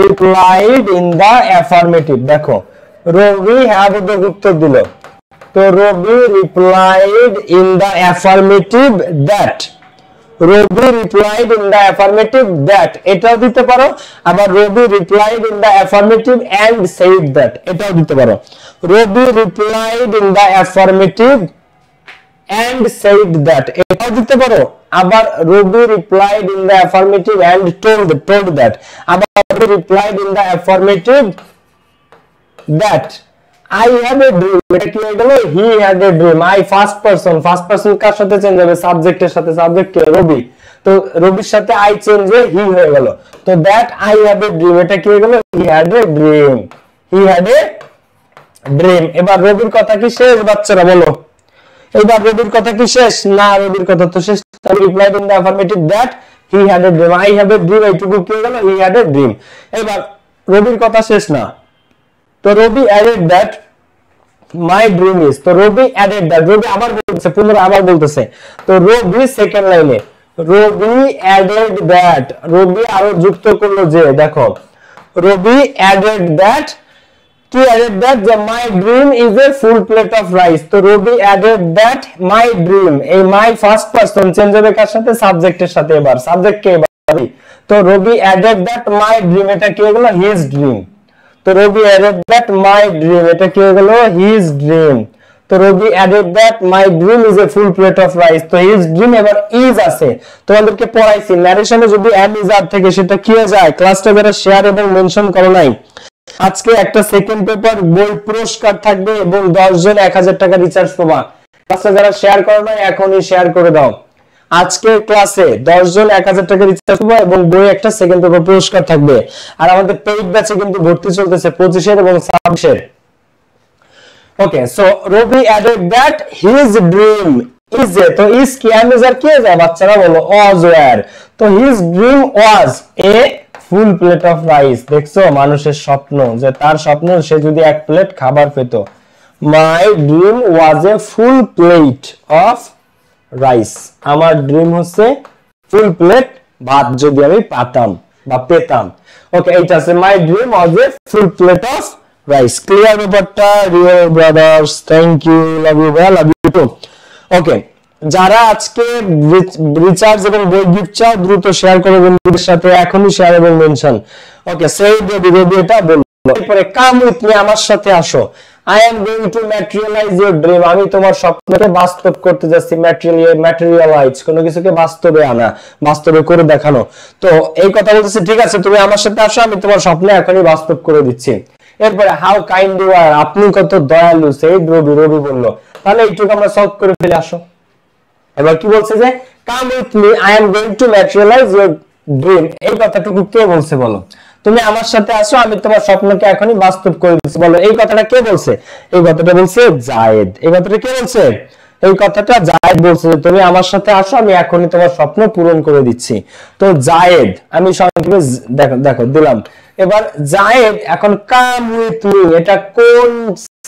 replied in the affirmative. দেখো রবি হ্যাভ উত্তর দিল, তো Ravi replied in the affirmative that, Ravi replied in the affirmative that, এটাও দিতে পারো। আবার Ravi replied in the affirmative and said that, এটাও দিতে পারো। Ravi replied in the affirmative and said that, এটাও দিতে পারো। আবার Ravi replied in the affirmative and told that, আবার Ravi replied in the affirmative that I have a dream, এটা কি হয়ে গেল? He had a dream। I first person কার সাথে চেঞ্জ হবে? সাবজেক্টের সাথে, সাবজেক্ট কে? রবি। তো রবির সাথে I চেঞ্জ হয়ে হি হয়ে গেল। তো that I have a dream, এটা কি হয়ে গেল? He had a dream, he had a dream। এবার রবির কথা কি শেষ বাচ্চারা বলো? এবার রবির কথা কি শেষ? না, রবির কথা তো শেষ। Replied in the affirmative that he had a dream, I have a dream, এইটুকু কি হয়ে গেল? He had a dream। এবার রবির কথা শেষ না, তো রবি added that my dream is, তো রবি added that, রবি আবার বলতেছে, পুনরায় আবার বলতেছে। তো রবি সেকেন্ড লাইনে রবি added that, রবি আরো যুক্ত করলো যে, দেখো রবি added that, কি added that? যে my dream is a full plate of rice। তো রবি added that my dream, এই my ফার্স্ট পারসন চেঞ্জ হবে কার সাথে? সাবজেক্টের সাথে। এবার সাবজেক্ট কে? তো রবি added that my dream, এটা কি হয়ে গেল? his dream। তো রবি added that my dream, এটা কি হয়ে গেল? his dream। তো রবি added that my dream is a full plate of rice, তো his dream এবার is আছে। তোমাদেরকে পড়াইছি ন্যারেশনে যদি am is are থেকে সেটা কি হয়ে যায়? ক্লাসটা যারা শেয়ার এবং মেনশন করো নাই, আজকে একটা সেকেন্ড পেপার বই পুরস্কার থাকবে এবং 10 জন 1000 টাকা রিচার্জ পাবা। ক্লাসটা যারা শেয়ার করো নাই এখনই শেয়ার করে দাও। আজকে ক্লাসে 10 জন 1000 টাকা রিচার্জ পাবে এবং বই একটা সেকেন্ড পেপার পুরস্কার থাকবে। আর আমাদের পেইড ব্যাচে কিন্তু ভর্তি চলতেছে 25 এর এবং 26 এর। Okay, so Ravi added that his dream is a, তো ইজ কি am is আর কি যায় বাচ্চারা বলো? was were। তো his dream was A full plate of rice. দেখছো মানুষের স্বপ্ন, যে তার স্বপ্ন সে যদি এক প্লেট খাবার পেত। মাই dream was a full plate of rice, আমার ড্রিম হচ্ছে ফুল প্লেট ভাত যদি আমি পাতাম বা পেতাম। ওকে, এইটা আছে my dream was a full plate of rice. Clear ব্যাপারটা? Real brothers, thank you, love you, love you too. Okay, যারা আজকে রিচার্জ এবং বই গিফট চাও দ্রুত শেয়ার করো বন্ধুদের সাথে, এখনই শেয়ার এবং মেনশন। ওকে, সেই রবি এটা বললো। এরপরে কাম উইথ মি, আমার সাথে আসো। I am going to materialize your dream, আমি তোমার স্বপ্নকে বাস্তব করতে যাচ্ছি। ম্যাটেরিয়ালাইজ, কোনো কিছুকে বাস্তবে আনা, বাস্তবে করে দেখানো। তো এই কথা বলতেছে, ঠিক আছে তুমি আমার সাথে আসো, আমি তোমার স্বপ্ন এখনই বাস্তব করে দিচ্ছি। এরপরে হাউ কাইন্ড ইউ আর, আপনি কত দয়ালু, সেই রবি বললো। তাহলে এইটুকু আমরা সলভ করে ফেলে আসো। এবার কি বলছে যে come with me, I am going to materialise your dream, এই কথাটুকু কে বলছে বলো? তুমি আমার সাথে আসো, আমি তোমার স্বপ্নকে এখনই বাস্তব করে দিচ্ছি। বলো এই কথাটা কে বলছে? এই কথাটা বলছে জায়েদ। এই কথাটা কে বলছে? এই কথাটা জায়েদ বলছে, তুমি আমার সাথে আসো, আমি এখনই তোমার স্বপ্ন পূরণ করে দিচ্ছি। তো জায়েদ আমি সংক্ষেপে দেখো দেখো দিলাম। এবার জায়েদ এখন কাম উইথ মি, এটা কোন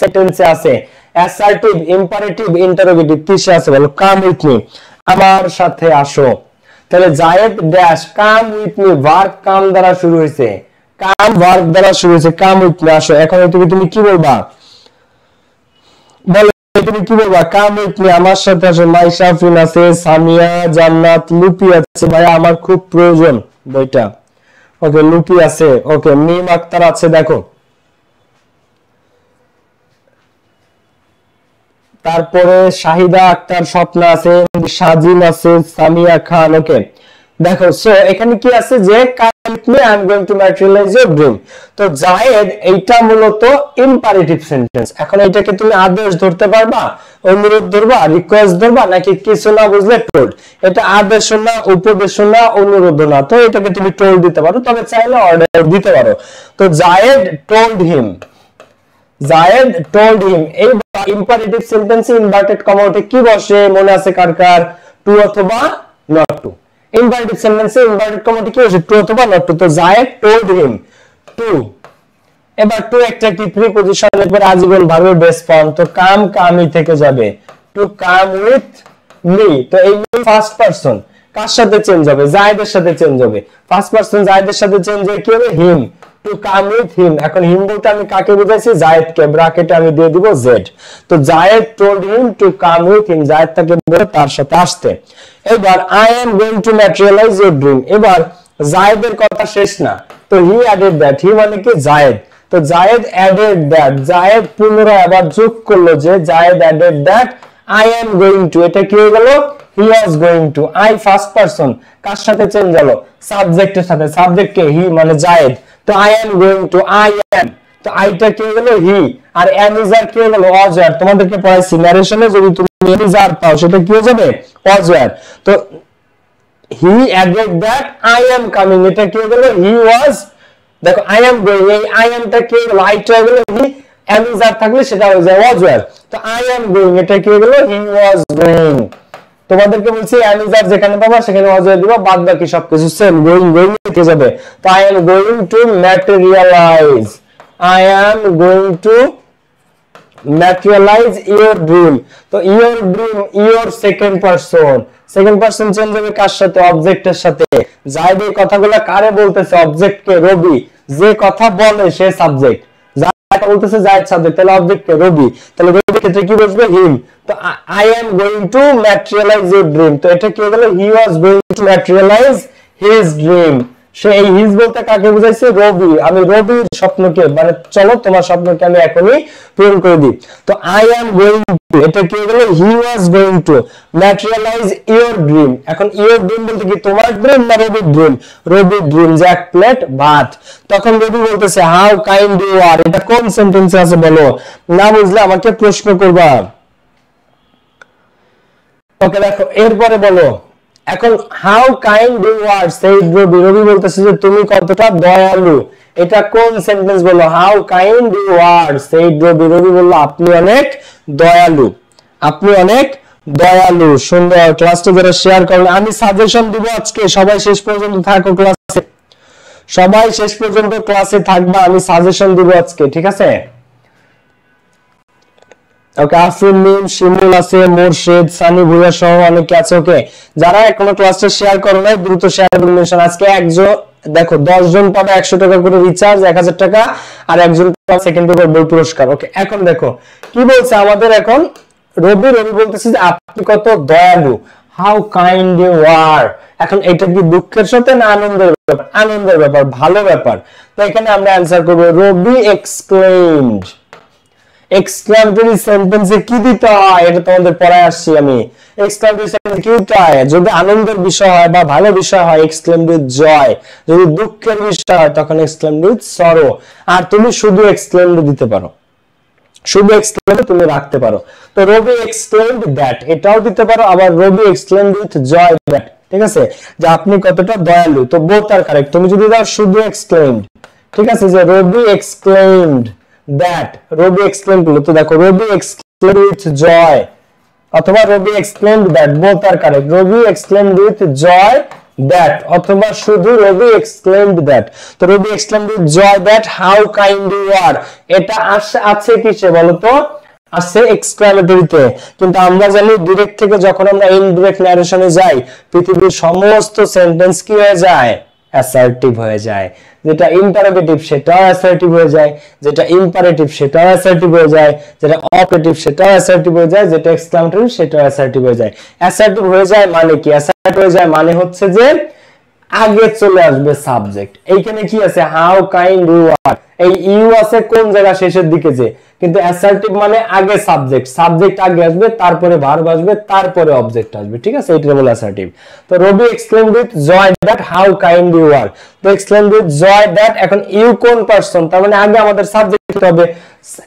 সেন্টেন্সে আছে? অ্যাসার্টিভ, ইম্পারেটিভ, ইন্টারোগেটিভ, কিসে আছে বলো? কাম উইথ মি, আমার সাথে আসো। তাহলে Zayed dash come with me, verb come দ্বারা শুরু হয়েছে, কাম ভার্ব দ্বারা শুরু হয়েছে, কাম উইথ মি আসো। এখন তুমি কি বলবা বলো? তুমি কি বলবা? কাম উইথ মি, আমার সাথে আসো। মাইশাফিন আছে, সামিয়া, জান্নাত, লুপি আছে। ভাই আমার খুব প্রয়োজন বইটা। ওকে, লুপি আছে। ওকে, মিম আক্তার আছে, দেখো। তারপরে শাহিদা আক্তার, স্বপ্না আছে, সাজিম আছে, সামিয়া খান। ওকে দেখো, সো এখানে কি আছে যে kindly I am going to materialise your dream. তো জায়েদ এইটা মূলত ইম্পারেটিভ সেন্টেন্স। এখন এটাকে তুমি আদেশ ধরতে পারবা, অনুরোধ ধরবা, রিকোয়েস্ট ধরবা, নাকি কিছু না বুঝলে টোল্ড? এটা আদেশ না, উপদেশ না, অনুরোধ না। তো এটাকে তুমি টোল্ড দিতে পারো, তবে চাইলে অর্ডার দিতে পারো। তো জায়েদ টোল্ড হিম, জায়েদ টোল্ড হিম। এই ইম্পারেটিভ সেন্টেন্সে ইনভার্টেড কমা উঠে কি বসে মনে আছে কার কার? টু অথবা নট টু। ইম্পারেটিভ সেন্টেন্সে ইনভার্টেড কমা উঠে কি বসে? টু অথবা নট টু। তো জায়েদ টোল্ড হিম টু। এবার টু একটা কি প্রিপজিশন, এরপর আজীবন ভার্বের বেস ফর্ম। তো কাম কামই থেকে যাবে, টু কাম উইথ মি। তো এই ফার্স্ট পারসন কার সাথে চেঞ্জ হবে? জায়েদের সাথে চেঞ্জ হবে। ফার্স্ট পারসন জায়েদের সাথে চেঞ্জ হয়ে কি হবে? হিম, টু কাম উইথ হিম। এখন হিম বলতে আমি কাকে বুঝাইছি? জায়েদকে। ব্র্যাকেটে আমি দিয়ে দিব জেড। তো Zayed told him to come with him, Zayed তাকে বলে তার সাথে আসতে। এবার I am going to materialise your dream. এবার জায়েদের কথা শেষ না, তো হি অ্যাডেড দ্যাট। হি মানে কি? জায়েদ। তো জায়েদ অ্যাডেড দ্যাট, জায়েদ পুনরায় আবার যোগ করলো যে Zayed added that I am going to. এটা কি হয়ে গেল? He was going to. I first person কার সাথে চেঞ্জ হলো? সাবজেক্টের সাথে। সাবজেক্ট কে? হি মানে জায়েদ। তো I am going to, I am. তো আইটা কি হয়ে গেল? হি। আর এম ইজ আর কি হয়ে গেল? ওয়াজ ওয়্যার। তোমাদেরকে পড়াইছি ন্যারেশনে যদি তুমি এম ইজ আর পাও সেটা কি হয়ে যাবে? Was were. তো he added that I am coming, এটা কি হয়ে গেল? He was. দেখো আই এম গোইং, এই আই এমটা কি হয়ে গেল? আইটা হয়ে গেল হি, এম ইজ আর থাকলে সেটা হয়ে যায় ওয়াজ ওয়্যার। তো আই এম গোইং, এটা কি হয়ে গেল? He was going. তোমাদেরকে বলছি এম ইজ আর যেখানে পাবা সেখানে ওয়াজ ওয়্যার দিবা, বাদ বাকি সবকিছু সেম, গোইং গোইং থেকে যাবে। তো I am going to materialise, I am going to materialise your dream. তো your dream, your second person. Second person change হবে কার সাথে? অবজেক্টের সাথে। জায়েদ এই কথাগুলো কারে বলতেছে? অবজেক্টকে, রবি। যে কথা বলে সে সাবজেক্ট, যারা বলতেছে জায়েদ সাবজেক্ট, তাহলে অবজেক্টকে রবি। তাহলে রবির ক্ষেত্রে কি বসবে? হিম। তো I am going to materialise your dream. তো এটা কি হয়ে গেল? He was going to materialise his dream. সে এই হিজ বলতে কাকে বুঝাইছে? রবি। আমি রবির স্বপ্নকে, মানে চলো তোমার স্বপ্নকে আমি এখনই পূরণ করে দিই। তো আই এম গোইং টু, এটা কি হয়ে গেল? He was going to materialise your dream. এখন ইওর ড্রিম বলতে কি তোমার ড্রিম না রবির ড্রিম? রবির ড্রিম, যে এক প্লেট ভাত। তখন রবি বলতেছে হাউ কাইন্ড ইউ আর, এটা কোন সেন্টেন্সে আছে বলো? না বুঝলে আমাকে প্রশ্ন করবা। ওকে দেখো, এরপরে বলো এখন how kind you are said Ravi. Ravi বলতেছে যে তুমি কতটা দয়ালু। এটা কোন সেন্টেন্স বলো? How kind you are said Ravi. Ravi বলল আপনি অনেক দয়ালু, আপনি অনেক দয়ালু। সুন্দর। ক্লাসটা যারা শেয়ার করলে আমি সাজেশন দিব আজকে, সবাই শেষ পর্যন্ত থাকো ক্লাসে, সবাই শেষ পর্যন্ত ক্লাসে থাকবা, আমি সাজেশন দিব আজকে, ঠিক আছে? ওকে, আফরিন, মিম, শিমুল আছে, মোরশেদ, সানি ভুইয়া সহ অনেকে আছে। ওকে, যারা এখনো ক্লাসটা শেয়ার করো নাই দ্রুত শেয়ার করুন। আজকে একজন দেখো 10 জন পাবে 100 টাকা করে রিচার্জ, 1000 টাকা, আর একজন পাবে সেকেন্ড পেপার বই পুরস্কার। ওকে, এখন দেখো কি বলছে আমাদের। এখন রবি বলতেছে যে আপনি কত দয়ালু, হাউ কাইন্ড ইউ আর। এখন এটা কি দুঃখের সাথে না আনন্দের ব্যাপার? আনন্দের ব্যাপার, ভালো ব্যাপার। তো এখানে আমরা অ্যানসার করব রবি এক্সক্লেইমড। এক্সক্লেমেটরি সেন্টেন্সে কি দিতে হয় এটা তোমাদের পড়ায় আসছি আমি। এক্সক্লেমেটরি সেন্টেন্সে কি দিতে হয়? যদি আনন্দের বিষয় হয় বা ভালো বিষয় হয় এক্সক্লেমড উইথ জয়, যদি দুঃখের বিষয় হয় তখন এক্সক্লেমড উইথ সরো। আর তুমি শুধু এক্সক্লেমড দিতে পারো, শুধু এক্সক্লেমড তুমি রাখতে পারো। তো রবি এক্সক্লেমড দ্যাট এটাও দিতে পারো, আবার রবি এক্সক্লেমড উইথ জয় দ্যাট, ঠিক আছে, যে আপনি কতটা দয়ালু। তো বোথ আর কারেক্ট। তুমি যদি দাও শুধু এক্সক্লেমড, ঠিক আছে, যে Ravi exclaimed that, Ravi exclaimed করলো, তো দেখো রবি এক্সক্লেমড উইথ জয় অথবা Ravi exclaimed that, both are correct. Ravi exclaimed with joy that অথবা শুধু রবি এক্সক্লেমড দ্যাট। তো Ravi exclaimed with joy that how kind you are, এটা আছে কিসে বলো তো? আছে এক্সক্লেমেটরিতে। কিন্তু আমরা জানি ডিরেক্ট থেকে যখন আমরা ইনডিরেক্ট ন্যারেশনে যাই পৃথিবীর সমস্ত সেন্টেন্স কি হয়ে যায়? অ্যাসার্টিভ হয়ে যায়। যেটা ইম্পারেটিভ সেটাও অ্যাসার্টিভ হয়ে যায়, যেটা ইম্পারেটিভ সেটাও অ্যাসার্টিভ হয়ে যায়, যেটা অপারেটিভ সেটাও অ্যাসার্টিভ হয়ে যায়, যেটা এক্সক্লেমেটরি সেটাও অ্যাসার্টিভ হয়ে যায়। অ্যাসার্টিভ হয়ে যায় মানে কি? অ্যাসার্টিভ হয়ে যায় মানে হচ্ছে যে আগে চলে আসবে সাবজেক্ট। এইখানে কি আছে? হাউ কাইন্ড ইউ আর, এই ইউ আছে কোন জায়গা? শেষের দিকে যে। কিন্তু অ্যাসার্টিভ মানে আগে সাবজেক্ট, সাবজেক্ট আগে আসবে, তারপরে ভার্ব আসবে, তারপরে অবজেক্ট আসবে, ঠিক আছে, এটা বলে অ্যাসার্টিভ। তো Ravi exclaimed with joy that how kind you are. তো এক্সক্লেমড উইথ জয় দ্যাট, এখন ইউ কোন পারসন? তার মানে আগে আমাদের সাবজেক্ট হবে।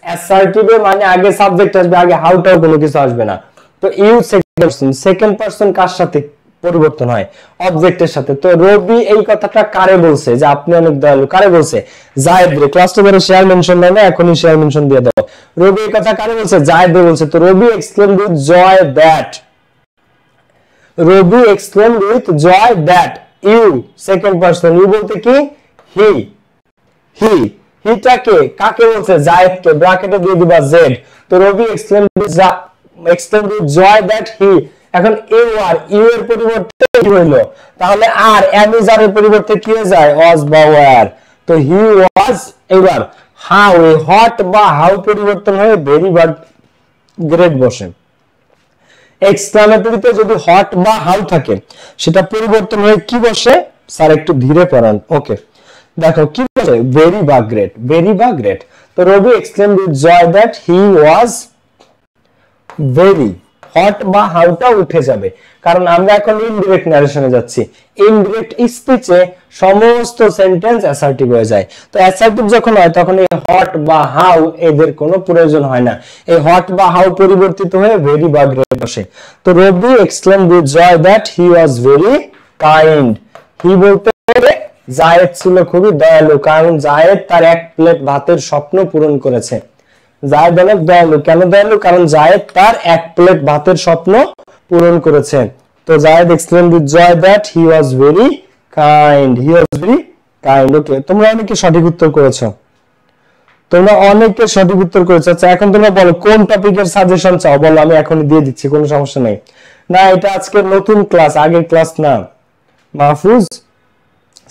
অ্যাসার্টিভে মানে আগে সাবজেক্ট আসবে, আগে হাউটাও কোনো কিছু আসবে না। তো ইউ সেকেন্ড পারসন কার সাথে পরিবর্তন হয়? অবজেক্টের সাথে। তো রবি এই কথাটা কারে বলছে যে আপনি অনেক দয়ালু? কারে বলছে? জায়েদ রে। ক্লাস টেবিলে শেয়ার মেনশন দেয় না, এখনই শেয়ার মেনশন দিয়ে দাও। রবি এই কথা কারে বলছে? জায়েদ রে বলছে। তো Ravi exclaimed with joy that, Ravi exclaimed with joy that you second person, you বলতে কি? হি। হিটাকে কাকে বলছে? জায়েদকে। ব্র্যাকেটে দিয়ে দিবা জেড। তো Ravi exclaimed with joy that he. এখন ইউ আর, ইউ এর পরিবর্তে কি হইলো? তাহলে আর এম ইজ আর এর পরিবর্তে কি হয়ে যায়? ওয়াজ বা ওয়্যার। তো হি ওয়াজ। এবার হাউ, এই হট বা হাউ পরিবর্তন হয়ে ভেরি বা গ্রেট বসে। এক্সক্লেমেটরিতে যদি হট বা হাউ থাকে সেটা পরিবর্তন হয়ে কি বসে? স্যার একটু ধীরে পড়ান। ওকে, দেখো কি বসে? ভেরি বা গ্রেট, ভেরি বা গ্রেট। তো Ravi exclaimed with joy that he was very. হট বা হাউটা উঠে যাবে, কারণ আমরা এখন ইনডিরেক্ট ন্যারেশনে যাচ্ছি। ইনডিরেক্ট স্পিচে সমস্ত সেন্টেন্স অ্যাসার্টিভ হয়ে যায়। তো অ্যাসার্টিভ যখন হয় তখন এই হট বা হাউ এদের কোনো প্রয়োজন হয় না। এই হট বা হাউ পরিবর্তিত হয়ে ভেরি বা গ্রেট বসে। তো Ravi exclaimed with joy that he was very kind. He বলতে জায়েদ ছিল খুবই দয়ালু, কারণ জায়েদ তার এক প্লেট ভাতের স্বপ্ন পূরণ করেছে। জায়েদ অনেক দয়ালু। কেন দয়ালু? কারণ জায়েদ তার এক প্লেট ভাতের স্বপ্ন পূরণ করেছে। তো Zayed exclaimed with joy that he was very kind, he was very kind. Okay, তোমরা অনেকে সঠিক উত্তর করেছো, তোমরা অনেকে সঠিক উত্তর করেছো। আচ্ছা, এখন তোমরা বলো কোন টপিকের সাজেশন চাও? বলো, আমি এখনই দিয়ে দিচ্ছি, কোনো সমস্যা নেই। না, এটা আজকের নতুন ক্লাস, আগের ক্লাস না। মাহফুজ,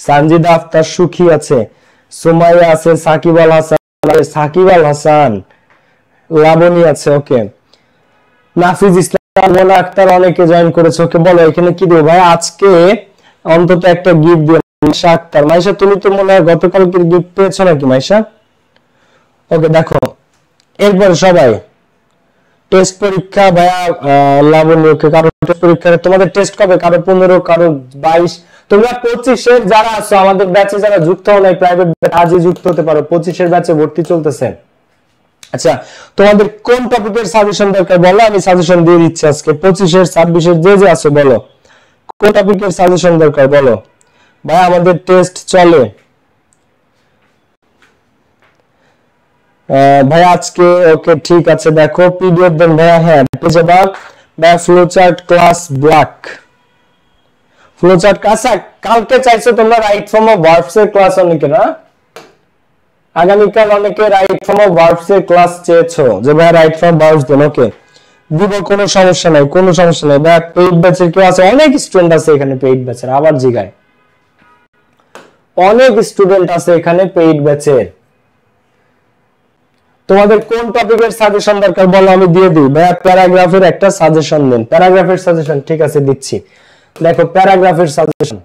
সানজিদা আফতার সুখী আছে, সুমাইয়া আছে, সাকিব আল হাসান, লাবণী আছে। ওকে, নাফিজ ইসলাম, মোনা আক্তার অনেকে জয়েন করেছে। ওকে, বলো এখানে কি দেবো? ভাই আজকে অন্তত একটা গিফট দিও। মাইশা আক্তার, মাইশা তুমি তো মনে হয় গতকালকে গিফট পেয়েছো নাকি মাইশা? ওকে, দেখো এরপরে সবাই টেস্ট পরীক্ষা। ভাইয়া লাবণী, ওকে, কারো টেস্ট পরীক্ষা, তোমাদের টেস্ট কবে? কারো 15, কারো 22। তোমরা 25-এর যারা আছো আমাদের ব্যাচে, যারা যুক্ত হও নাই প্রাইভেট ব্যাচ, আজই যুক্ত হতে পারো। 25-এর ব্যাচে ভর্তি চলতেছে। আচ্ছা, তোমাদের কোন টপিকের সাজেশন দরকার বলো, আমি সাজেশন দিয়ে দিচ্ছি আজকে। 25-এর 26-এর যে যে আছে বলো কোন টপিকের সাজেশন দরকার বলো। ভাই আমাদের টেস্ট চলে ভাই আজকে। ওকে, ঠিক আছে, দেখো পিডিএফ দেন ভাইয়া। হ্যাঁ, পেজে বাক ভাই, ফ্লোচার্ট ক্লাস ব্ল্যাক, ফ্লোচার্ট। আচ্ছা, কালকে চাইছো তোমরা রাইট ফর্ম অফ ভার্বস এর ক্লাস, অনেকে না? আগামীকাল অনেকে রাইট ফর্ম অফ ভার্বস এর ক্লাস চেয়েছো, যে ভাই রাইট ফর্ম ভার্বস দেন। ওকে, দিব, কোনো সমস্যা নাই, কোনো সমস্যা নাই। ভাই পেইড ব্যাচের কেউ আছে? অনেক স্টুডেন্ট আছে এখানে পেইড ব্যাচের, আবার জিগায় অনেক স্টুডেন্ট আছে এখানে পেইড ব্যাচের। তো তোমাদের কোন টপিকের সাজেশন দরকার বলো, আমি দিয়ে দিই। ভাইয়া প্যারাগ্রাফের একটা সাজেশন দেন। প্যারাগ্রাফের সাজেশন, ঠিক আছে দিচ্ছি। দেখো প্যারাগ্রাফের সাজেশন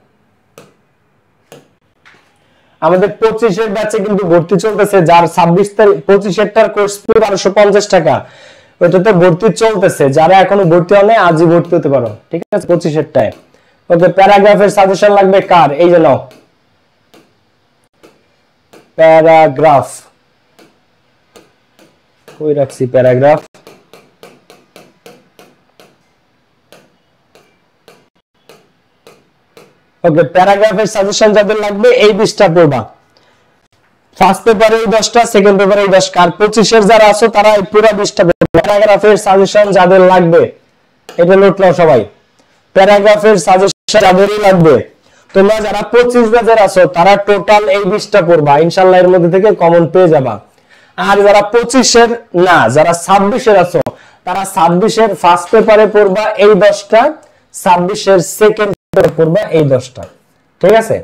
আমাদের 25 এর ব্যাচে কিন্তু ভর্তি চলতেছে, যার 26 তারিখ 25 এর কোর্স ফি 1250 টাকা, ওটাতে ভর্তি চলতেছে। যারা এখনো ভর্তি হয়নি আজই ভর্তি হতে পারো, ঠিক আছে 25 এর টাইম। ওকে, প্যারাগ্রাফের সাজেশন লাগবে কার? এই যে নাও প্যারাগ্রাফ, কই রাখছি প্যারাগ্রাফ। ওকে, প্যারাগ্রাফের সাজেশন যাদের লাগবে এই 20টা পড়বা। ফার্স্ট পেপারে এই 10টা, সেকেন্ড পেপারে এই 10, আর 25 এর যারা আছো তারা এই পুরো 20টা প্যারাগ্রাফের সাজেশন যাদের লাগবে এটা নোট নাও সবাই। প্যারাগ্রাফের সাজেশন যাদেরই লাগবে, তোমরা যারা 25 ব্যাচের আছো তারা টোটাল এই 20টা পড়বা, ইনশাআল্লাহ এর মধ্যে থেকে কমন পেয়ে যাবা। আর যারা 25 এর না, যারা 26 এর আছো তারা 26 এর ফার্স্ট পেপারে পড়বা এই 10টা, 26 এর সেকেন্ড পেপারে পড়বা এই 10টা, ঠিক আছে?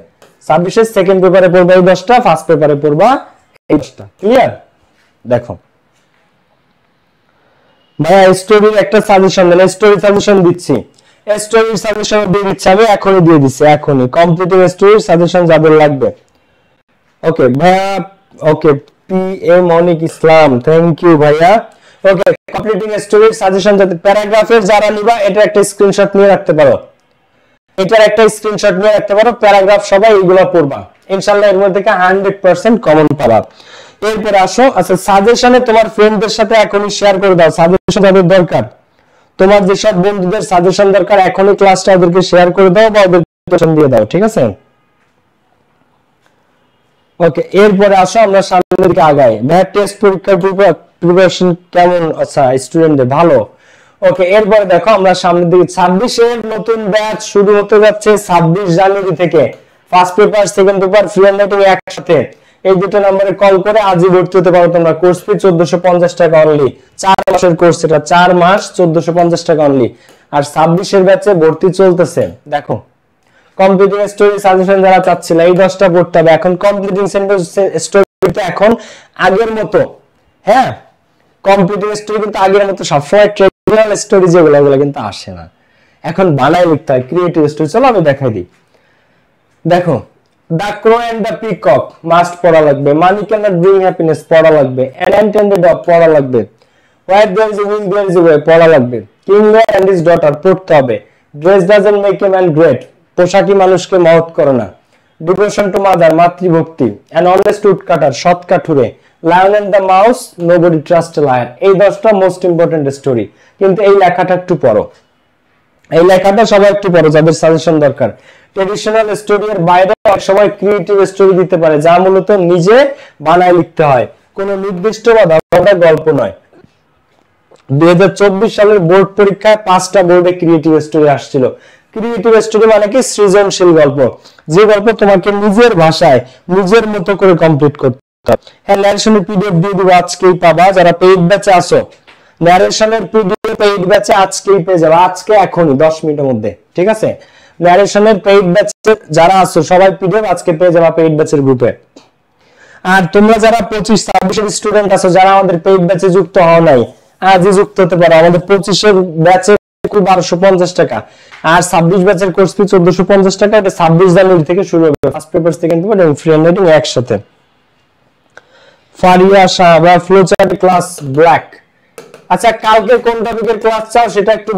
26 এর সেকেন্ড পেপারে পড়বা এই 10টা, ফার্স্ট পেপারে পড়বা এই 10টা। ক্লিয়ার? দেখো ভাইয়া স্টোরির একটা সাজেশন দেন। স্টোরি সাজেশন দিচ্ছি, স্টোরির সাজেশন দিয়ে দিচ্ছি আমি, এখনই দিয়ে দিচ্ছি, এখনই কমপ্লিটিং স্টোরির সাজেশন যাদের লাগবে। ওকে ভাইয়া, okay P M Anik Islam, thank you ভাইয়া। ওকে, কমপ্লিটিং স্টোরির সাজেশন যাদের প্যারাগ্রাফের যারা নিবা এটা একটা স্ক্রিনশট নিয়ে রাখতে পারো, এটার একটা স্ক্রিনশট নিয়ে রাখতে পারো। প্যারাগ্রাফ সবাই এইগুলা পড়বা, ইনশাআল্লাহ এর মধ্যে থেকে 100% কমন পাবা। এরপর আসো, আচ্ছা সাজেশনে তোমার ফ্রেন্ডদের সাথে এখনই শেয়ার করে দাও। সাজেশন যাদের দরকার, তোমার যেসব বন্ধুদের সাজেশন দরকার এখনই ক্লাসটা ওদেরকে শেয়ার করে দাও বা ওদেরকে সাজেশন দিয়ে দাও, ঠিক আছে? ওকে, এরপরে আসো আমরা সামনের দিকে আগাই। ম্যাথ টেস্ট পরীক্ষার প্রিপারেশন কেমন? আচ্ছা স্টুডেন্টদের ভালো। ওকে, এরপরে দেখো আমরা সামনের দিকে 26 এর নতুন ব্যাচ শুরু হতে যাচ্ছে 26 জানুয়ারি থেকে। First paper second paper free handwriting একসাথে। এই দুটো নম্বরে কল করে আজই ভর্তি হতে পারো তোমরা। কোর্স ফি 1450 টাকা অনলি, 4 মাসের কোর্স, এটা 4 মাস 1450 টাকা অনলি। আর 26 এর ব্যাচে ভর্তি চলতেছে। দেখো কমপ্লিটিং স্টোরি সাজেশন যারা চাচ্ছিল এই 10টা পড়তে হবে। এখন কমপ্লিটিং স্টোরিটা এখন আগের মতো, হ্যাঁ কমপ্লিটিং স্টোরি কিন্তু আগের মতো সবসময় ট্রেডিশনাল স্টোরি যেগুলো ওগুলো কিন্তু আসে না, এখন বানায় লিখতে হয় ক্রিয়েটিভ স্টোরি। চলো আমি দেখাই দিই। দেখো the crow and the peacock must পড়া লাগবে, মানি ক্যানট ব্রিং হ্যাপিনেস পড়া লাগবে, অ্যান আনটেন্ডেড ডগ পড়া লাগবে, what there is a will there is a way পড়া লাগবে, King Lear and his daughter পড়তে হবে, dress doesn't make a man great পোশাকই মানুষকে মহৎ করে না, ডিভোশন টু মাদার মাতৃভক্তি, অ্যান অনেস্ট উড কাটার সৎ কাঠুরে, lion and the mouse nobody trust a lion. এই 10টা মোস্ট ইম্পর্টেন্ট স্টোরি, কিন্তু এই লেখাটা একটু পড়ো, এই লেখাটা সবাই একটু পড়ো যাদের সাজেশন দরকার। ট্রেডিশনাল স্টোরি এর বাইরে সবাই ক্রিয়েটিভ স্টোরি দিতে পারে, যা মূলত নিজে বানায় লিখতে হয়, কোনো নির্দিষ্ট বা ধরনের গল্প নয়। 2024 সালের বোর্ড পরীক্ষায় 5টা বোর্ডে ক্রিয়েটিভ স্টোরি আসছিল। ক্রিয়েটিভ স্টোরি মানে কি? সৃজনশীল গল্প, যে গল্প তোমাকে নিজের ভাষায় নিজের মতো করে কমপ্লিট করতে হবে। হ্যাঁ, ন্যারেশনের পিডিএফ দিয়ে দিব, আজকেই পাবা যারা পেইড ব্যাচে আসো। ন্যারেশনের পিডিএফ পেইড ব্যাচে আজকেই পেয়ে যাবে, আজকে এখনই 10 মিনিটের মধ্যে, ঠিক আছে? ন্যারেশনের পেইড ব্যাচে যারা আসো সবাই পিডিএফ আজকে পেয়ে যাবে পেইড ব্যাচের গ্রুপে। আর তোমরা যারা 25-26 এর স্টুডেন্ট আছো যারা আমাদের পেইড ব্যাচে যুক্ত হও নাই, আজই যুক্ত হতে পারো। আমাদের 25 এর ব্যাচে 1250 টাকা আর 26 ব্যাচের কোর্স ফি 1450 টাকা। এটা 26 জানুয়ারি থেকে শুরু হবে, ফার্স্ট পেপার সেকেন্ড পেপার এবং ফ্রি হ্যান্ডরাইটিং একসাথে। ফারিয়া শাহ বা ফ্লোচার্ট ক্লাস ব্ল্যাক। আচ্ছা কালকে কোন টপিকের ক্লাস চাও সেটা একটু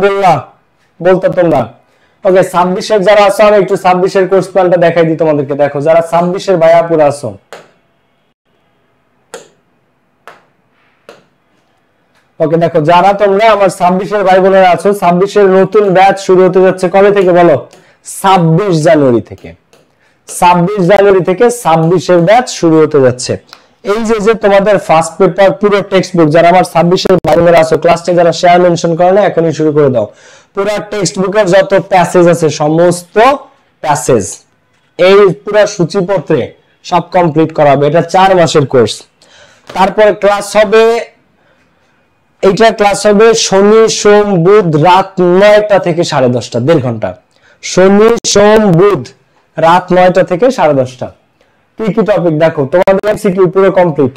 বলতে তোমরা। ওকে, 26 এর যারা আছো আমি একটু 26 এর কোর্স প্ল্যানটা দেখাই দিই তোমাদেরকে। দেখো যারা 26 এর ভাইয়া পুরো আছো, ওকে দেখো যারা তোমরা আমার 26 এর ভাই বোনেরা আছো, 26 এর নতুন ব্যাচ শুরু হতে যাচ্ছে কবে থেকে বলো? 26 জানুয়ারি থেকে। 26 জানুয়ারি থেকে 26 এর ব্যাচ শুরু হতে যাচ্ছে। এই যে তোমাদের ফার্স্ট পেপার পুরো টেক্সট বুক, যারা আমার 26 এর ভাই বোনেরা আছো ক্লাসটা যারা শেয়ার মেনশন করে না এখনই শুরু করে দাও। পুরো টেক্সট বুকের যত প্যাসেজ আছে সমস্ত প্যাসেজ এই পুরো সূচিপত্রে সব কমপ্লিট করা হবে। এটা 4 মাসের কোর্স। তারপর ক্লাস হবে, এইটা ক্লাস হবে শনি সোম বুধ রাত 9টা থেকে 10:30, 1.5 ঘন্টা। শনি সোম বুধ রাত 9টা থেকে 10:30। কি কি টপিক দেখো, তোমাদের এমসিকিউ পুরো কমপ্লিট,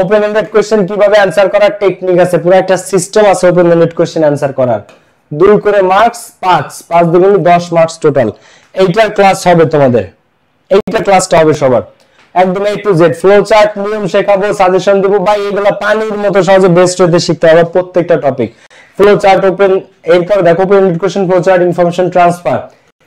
ওপেন এন্ডেড কোশ্চেন কিভাবে অ্যানসার করার টেকনিক আছে, পুরো একটা সিস্টেম আছে ওপেন এন্ডেড কোশ্চেন অ্যানসার করার। 2 করে মার্কস 5 দুগুণ 10 মার্কস টোটাল। এইটার ক্লাস হবে তোমাদের, এইটা ক্লাসটা হবে সবার একদম A to Z flow chart নিয়ম শেখাবো, সাজেশন দেব ভাই, এগুলো পানির মতো সহজে বেস্ট হতে শিখতে হবে প্রত্যেকটা টপিক। ফ্লো চার্ট ওপেন, এরপর দেখো open ended question, flow chart, information transfer.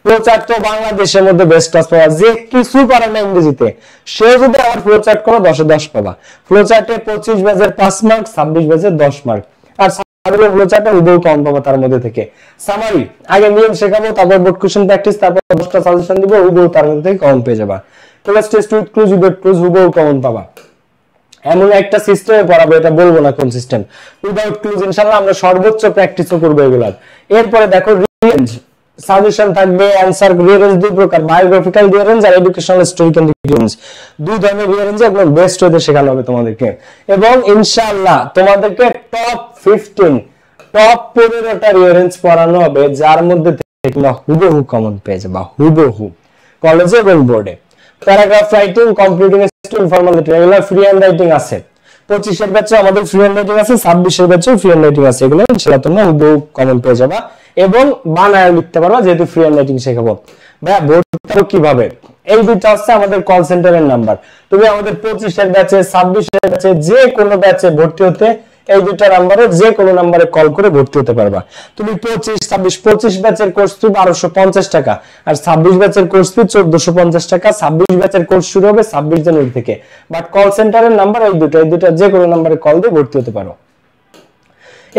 Flow chart তো বাংলাদেশের মধ্যে বেস্ট ক্লাস পাওয়া, যে কিছু পারে না ইংরেজিতে সে যদি আবার ফ্লো চার্ট করো 10 এ 10 পাবা। ফ্লো চার্টে 25 ব্যাচের 5 মার্ক, 26 ব্যাচের 10 মার্ক। আর ফ্লো চার্টে হুবহু কম পাবো তার মধ্যে থেকে। সামারি আগে নিয়ম শেখাবো, তারপর বোর্ড কোশ্চেন প্র্যাকটিস, তারপর 10টা সাজেশন দিব, হুবহু তার মধ্যে থেকে কমন পেয়ে যাবা। Class test with clues, with clues হুবহু কমন পাবা। এমন একটা সিস্টেমে পড়াবো, এটা বলবো না কোন সিস্টেম, উইদাউট ক্লুজ ইনশাআল্লাহ আমরা সর্বোচ্চ প্র্যাকটিসও করব এগুলার। এরপরে দেখো রিরেঞ্জ সাজেশন থাকবে, অ্যানসার রিরেঞ্জ দুই প্রকার, বায়োগ্রাফিক্যাল রিরেঞ্জ আর এডুকেশনাল স্টোরিক্যাল রিরেঞ্জ, দুই ধরনের রিরেঞ্জ একদম বেস্ট হতে শেখানো হবে তোমাদেরকে। এবং ইনশাআল্লাহ তোমাদেরকে টপ 15 টপ 15টা রিরেঞ্জ পড়ানো হবে, যার মধ্যে থেকে তোমরা হুবহু কমন পেয়ে যাবা, হুবহু কলেজে এবং বোর্ডে। Paragraph writing, completing informal letter, এগুলো ফ্রি হ্যান্ড রাইটিং আছে। 25 এর ব্যাচে আমাদের ফ্রি হ্যান্ড রাইটিং আছে, 26 এর ব্যাচে ফ্রি হ্যান্ড রাইটিং আছে, এগুলো ইনশাআল্লাহ তোমরা হুবহু কমন পেয়ে যাবা এবং বানায় লিখতে পারবা, যেহেতু ফ্রি হ্যান্ড রাইটিং শেখাবো। ভাইয়া ভর্তি কিভাবে? এই দুটো হচ্ছে আমাদের কল সেন্টারের নাম্বার। তুমি আমাদের 25 এর ব্যাচে, 26 এর ব্যাচে, যে কোনো ব্যাচে ভর্তি হতে এই দুটো নম্বরে যে কোনো নম্বরে কল করে ভর্তি হতে পারবা। তুমি 25 ব্যাচের কোর্স ফি 1250 টাকা, আর 26 ব্যাচের কোর্স ফি 1450 টাকা। 26 ব্যাচের কোর্স শুরু হবে 26 জানুয়ারি থেকে। বাট কল সেন্টারের নাম্বার এই দুটো যে কোনো নম্বরে কল দিয়ে ভর্তি হতে পারো।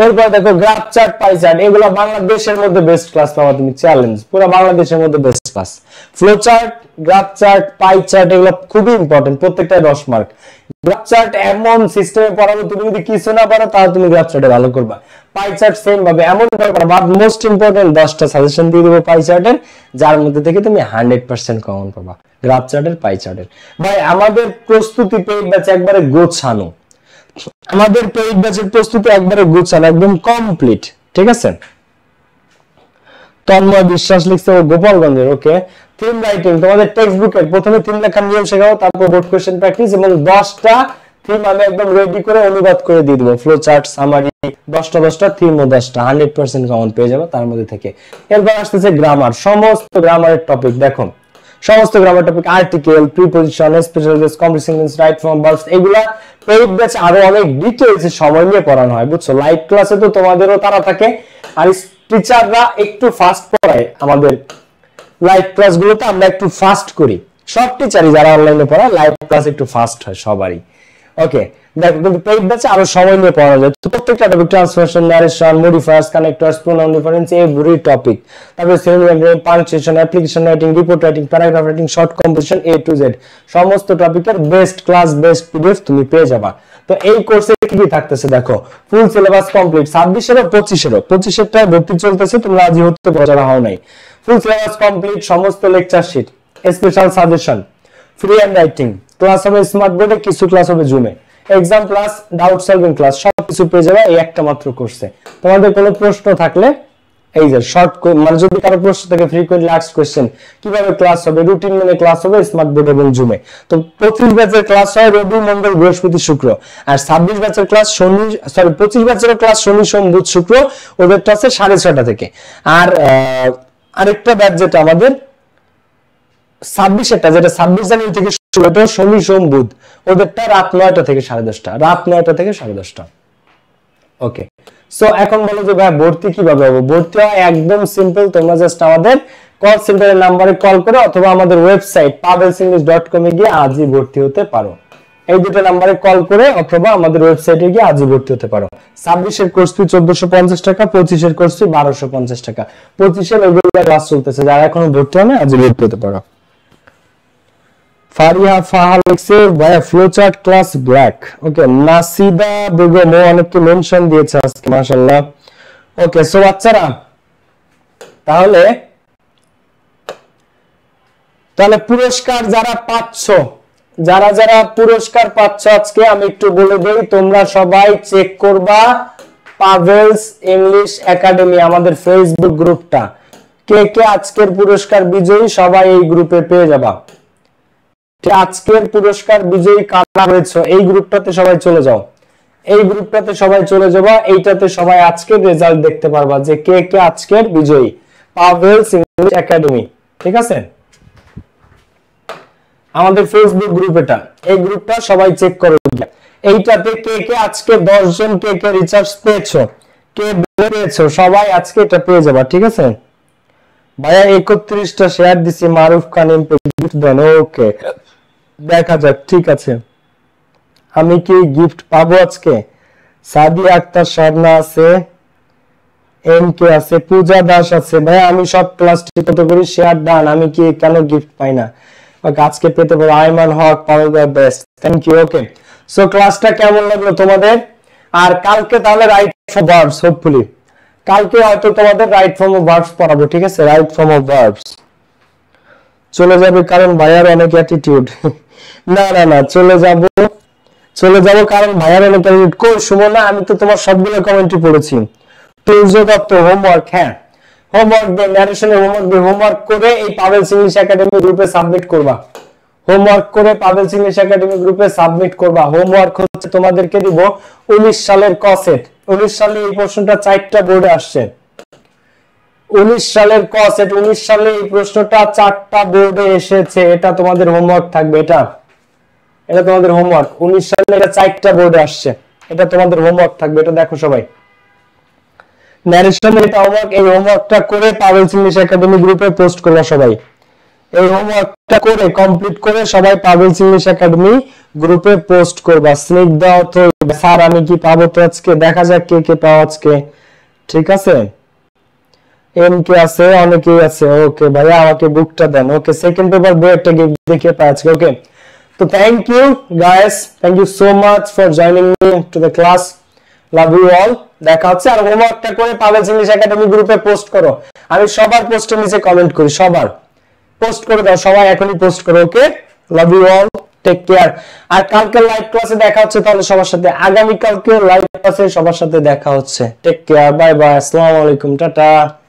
এরপর দেখো গ্রাফ চার্ট, পাই চার্ট, এগুলো বাংলাদেশের মধ্যে বেস্ট ক্লাস পাওয়া তুমি, চ্যালেঞ্জ পুরো বাংলাদেশের মধ্যে best class. Flow chart, graph chart, pie chart এগুলো খুবই ইম্পর্টেন্ট, প্রত্যেকটাই 10 মার্ক। গ্রাফ চার্ট এমন সিস্টেমে পড়াবো, তুমি যদি কিছু না পারো তাহলে তুমি গ্রাফ চার্টে ভালো করবা। পাই চার্ট সেম ভাবে এমন ভাবে পড়াবো, বাট মোস্ট ইম্পর্টেন্ট 10টা সাজেশন দিয়ে দেবো পাই চার্টের, যার মধ্যে থেকে তুমি 100% কমন পাবা গ্রাফ চার্টের, পাই চার্টের। ভাই আমাদের প্রস্তুতি পেইড ব্যাচ একবারে গোছানো, আমাদের পেইড ব্যাচের প্রস্তুতি একবারে গুছানো, একদম কমপ্লিট, ঠিক আছে। তন্ময় বিশ্বাস লিখছে গোপালগঞ্জের, ওকে। থিম রাইটিং, তোমাদের টেক্সট বুকের প্রথমে থিম লেখার নিয়ম শেখাবো, তারপর বোর্ড কোশ্চেন প্র্যাকটিস এবং 10টা থিম আমি একদম রেডি করে অনুবাদ করে দিয়ে দেবো। ফ্লো চার্ট, সামারি, 10টা থিম ও 10টা 100% কমন পেয়ে যাবে তার মধ্যে থেকে। এরপর আসতেছে গ্রামার, সমস্ত গ্রামারের টপিক দেখো, সমস্ত grammar topic, article, preposition, special case, complex sentence, right form, verbs, এগুলা পেইড ব্যাচ আরো অনেক ডিটেইলসে সময় নিয়ে পড়ানো হয়, বুঝছো। লাইভ ক্লাসে তো তোমাদেরও তারা থাকে, আর টিচাররা একটু ফাস্ট পড়ায়। আমাদের লাইভ ক্লাসগুলোতে আমরা একটু ফাস্ট করি, সব টিচারই যারা অনলাইনে পড়ায় লাইভ ক্লাস একটু ফাস্ট হয় সবারই, ওকে। দেখো কিন্তু পেইড ব্যাচে আরো সময় নিয়ে পড়ানো যায়, তো প্রত্যেকটা topic, transformation, narration, modifiers, connectors, pronoun difference, every topic. তারপরে synonym, punctuation, application writing, report writing, paragraph writing, short composition, A to Z সমস্ত টপিকের বেস্ট ক্লাস, বেস্ট পিডিএফ তুমি পেয়ে যাবা। তো এই কোর্সে কি কি থাকতেছে দেখো, ফুল সিলেবাস কমপ্লিট, 26 এর 25 ভর্তি চলতেছে, তোমরা আজই হতে যারা হও নাই। ফুল সিলেবাস কমপ্লিট, সমস্ত lecture sheet, special suggestion, free handwriting, class হবে স্মার্ট বোর্ডে, কিছু ক্লাস হবে জুমে, exam class, doubt solving class, সবকিছু পেয়ে যাবে এই একটা মাত্র কোর্সে। তোমাদের কোনো প্রশ্ন থাকলে এই যে শর্ট, মানে যদি কারো প্রশ্ন থাকে ফ্রিকোয়েন্টলি আস্কড কোশ্চেন, কিভাবে ক্লাস হবে, রুটিন মেনে ক্লাস হবে স্মার্ট বোর্ড এবং জুমে। তো 25 ব্যাচের ক্লাস হয় রবি, মঙ্গল, বৃহস্পতি, শুক্র, আর 26 ব্যাচের ক্লাস 25 ব্যাচের ক্লাস শনি, সোম, বুধ, শুক্র, ওদেরটা আছে 6:30 থেকে। আর আরেকটা ব্যাচ যেটা আমাদের 26 যেটা 26 জানুয়ারি থেকে শুরু হতো, শনি, সোম, বুধ, ওদেরটা রাত 9টা থেকে 10:30, রাত 9টা থেকে 10:30, ওকে। সো এখন বলো যে ভাই ভর্তি কিভাবে হবে? ভর্তি হয় একদম সিম্পল, তোমরা জাস্ট আমাদের কল সেন্টারের নাম্বারে কল করে অথবা আমাদের ওয়েবসাইট pavelsinglish.com এ গিয়ে আজই ভর্তি হতে পারো। এই দুটো নাম্বারে কল করে অথবা আমাদের ওয়েবসাইটে গিয়ে আজই ভর্তি হতে পারো। 26 এর কোর্স ফি 1450 টাকা, 25 এর কোর্স ফি 1250 টাকা। 25 এর রেগুলার ক্লাস চলতেছে, যারা এখনো ভর্তি হয়নি আজই ভর্তি হতে পারো। ফারিয়া ফাহাল লিখছে ভাইয়া ফ্লো চার্ট ক্লাস ব্ল্যাক, ওকে। নাসিদা বেগম অনেককে মেনশন দিয়েছে আজকে, মাশাআল্লাহ, ওকে। সো বাচ্চারা তাহলে পুরস্কার যারা পাচ্ছ, যারা পুরস্কার পাচ্ছ আজকে আমি একটু বলে দেই, তোমরা সবাই চেক করবা পাভেলস ইংলিশ একাডেমি আমাদের ফেসবুক গ্রুপটা, কে কে আজকের পুরস্কার বিজয়ী সবাই এই গ্রুপে পেয়ে যাবা। আজকের পুরস্কার বিজয়ী কারা হয়েছে এই গ্রুপটাতে সবাই চলে যাও, এই গ্রুপটাতে সবাই চলে যাবা, এইটাতে সবাই আজকের রেজাল্ট দেখতে পারবা যে কে কে আজকের বিজয়ী পাভেলস ইংলিশ একাডেমি। ঠিক আছে, আমাদের ফেসবুক গ্রুপ এটা, এই গ্রুপটা সবাই চেক করো। এইটাতে কে কে আজকে 10 জন কে কে রিচার্জ পেয়েছো, কে পেয়েছো, সবাই আজকে এটা পেয়ে যাবা। ঠিক আছে ভাইয়া 31টা শেয়ার দিছি, মারুফ খান এমপি গিফট দেন। ওকে দেখা যাক, ঠিক আছে আমি কি গিফট পাবো আজকে? সাদিয়া আক্তার স্বর্ণা আছে, এম কে আছে, পূজা দাস আছে। ভাইয়া আমি সব ক্লাস ঠিকমতো করি, শেয়ার ডান, আমি কি কেন গিফট পাই না? আজকে পেতে পারো। Aiman Haque power the best, thank you. Okay so ক্লাসটা কেমন লাগলো তোমাদের? আর কালকে তাহলে রাইট ফর্ম ভার্বস, হোপফুলি কালকে হয়তো তোমাদের রাইট ফর্ম অফ ভার্বস পড়াবো। ঠিক আছে, রাইট ফর্ম অফ ভার্বস চলে যাবে কারণ ভাইয়ার অনেক অ্যাটিটিউড। না না না চলে যাব কারণ ভাইয়ার অনেক অ্যাটিটিউড। কই সুমনা, আমি তো তোমার সবগুলো কমেন্টই পড়েছি। তুর্য দত্ত হোমওয়ার্ক, হ্যাঁ হোমওয়ার্ক দে, ন্যারেশনের হোমওয়ার্ক দে, হোমওয়ার্ক করে এই পাভেলস ইংলিশ একাডেমি গ্রুপে সাবমিট করবা। হোমওয়ার্ক করে পাভেলস ইংলিশ একাডেমি গ্রুপে সাবমিট করবা। হোমওয়ার্ক হচ্ছে তোমাদেরকে দিব 19 সালের কসেট। 19 সালে এই প্রশ্নটা 4টা বোর্ডে আসছে। 19 সালের কসেট, 19 সালে এই প্রশ্নটা 4টা বোর্ডে এসেছে। এটা তোমাদের হোমওয়ার্ক থাকবে, এটা তোমাদের হোমওয়ার্ক। 19 সালে এটা 4টা বোর্ডে আসছে, এটা তোমাদের হোমওয়ার্ক থাকবে। এটা দেখো সবাই, ন্যারেশনের এটা হোমওয়ার্ক। এই হোমওয়ার্কটা করে পাভেলস ইংলিশ একাডেমি গ্রুপে পোস্ট করবা সবাই। এই হোমওয়ার্কটা করে কমপ্লিট করে সবাই পাভেলস ইংলিশ একাডেমি গ্রুপে পোস্ট করবা। স্নিগ্ধা অর্থ স্যার আমি কি পাবো তো আজকে? দেখা যাক কে কে পাও আজকে। ঠিক আছে, এম কে আছে, অনেকেই আছে। ওকে ভাইয়া আমাকে বুকটা দেন। ওকে সেকেন্ড পেপার বই একটা গিফট দেখে পাই আজকে। ওকে তো thank you guys, thank you so much for joining me to the class, love you all. দেখা হচ্ছে। আর হোমওয়ার্কটা করে পাভেলস ইংলিশ একাডেমি গ্রুপে পোস্ট করো। আমি সবার পোস্টের নিচে কমেন্ট করি, সবার পোস্ট করে দাও, সবাই এখনই পোস্ট করো। Okay love you all, take care. আর কালকে লাইভ ক্লাসে দেখা হচ্ছে তাহলে সবার সাথে, আগামী কালকে লাইভ ক্লাসে সবার সাথে দেখা হচ্ছে। টেক কেয়ার, বাই বাই, আসসালামু আলাইকুম, টাটা।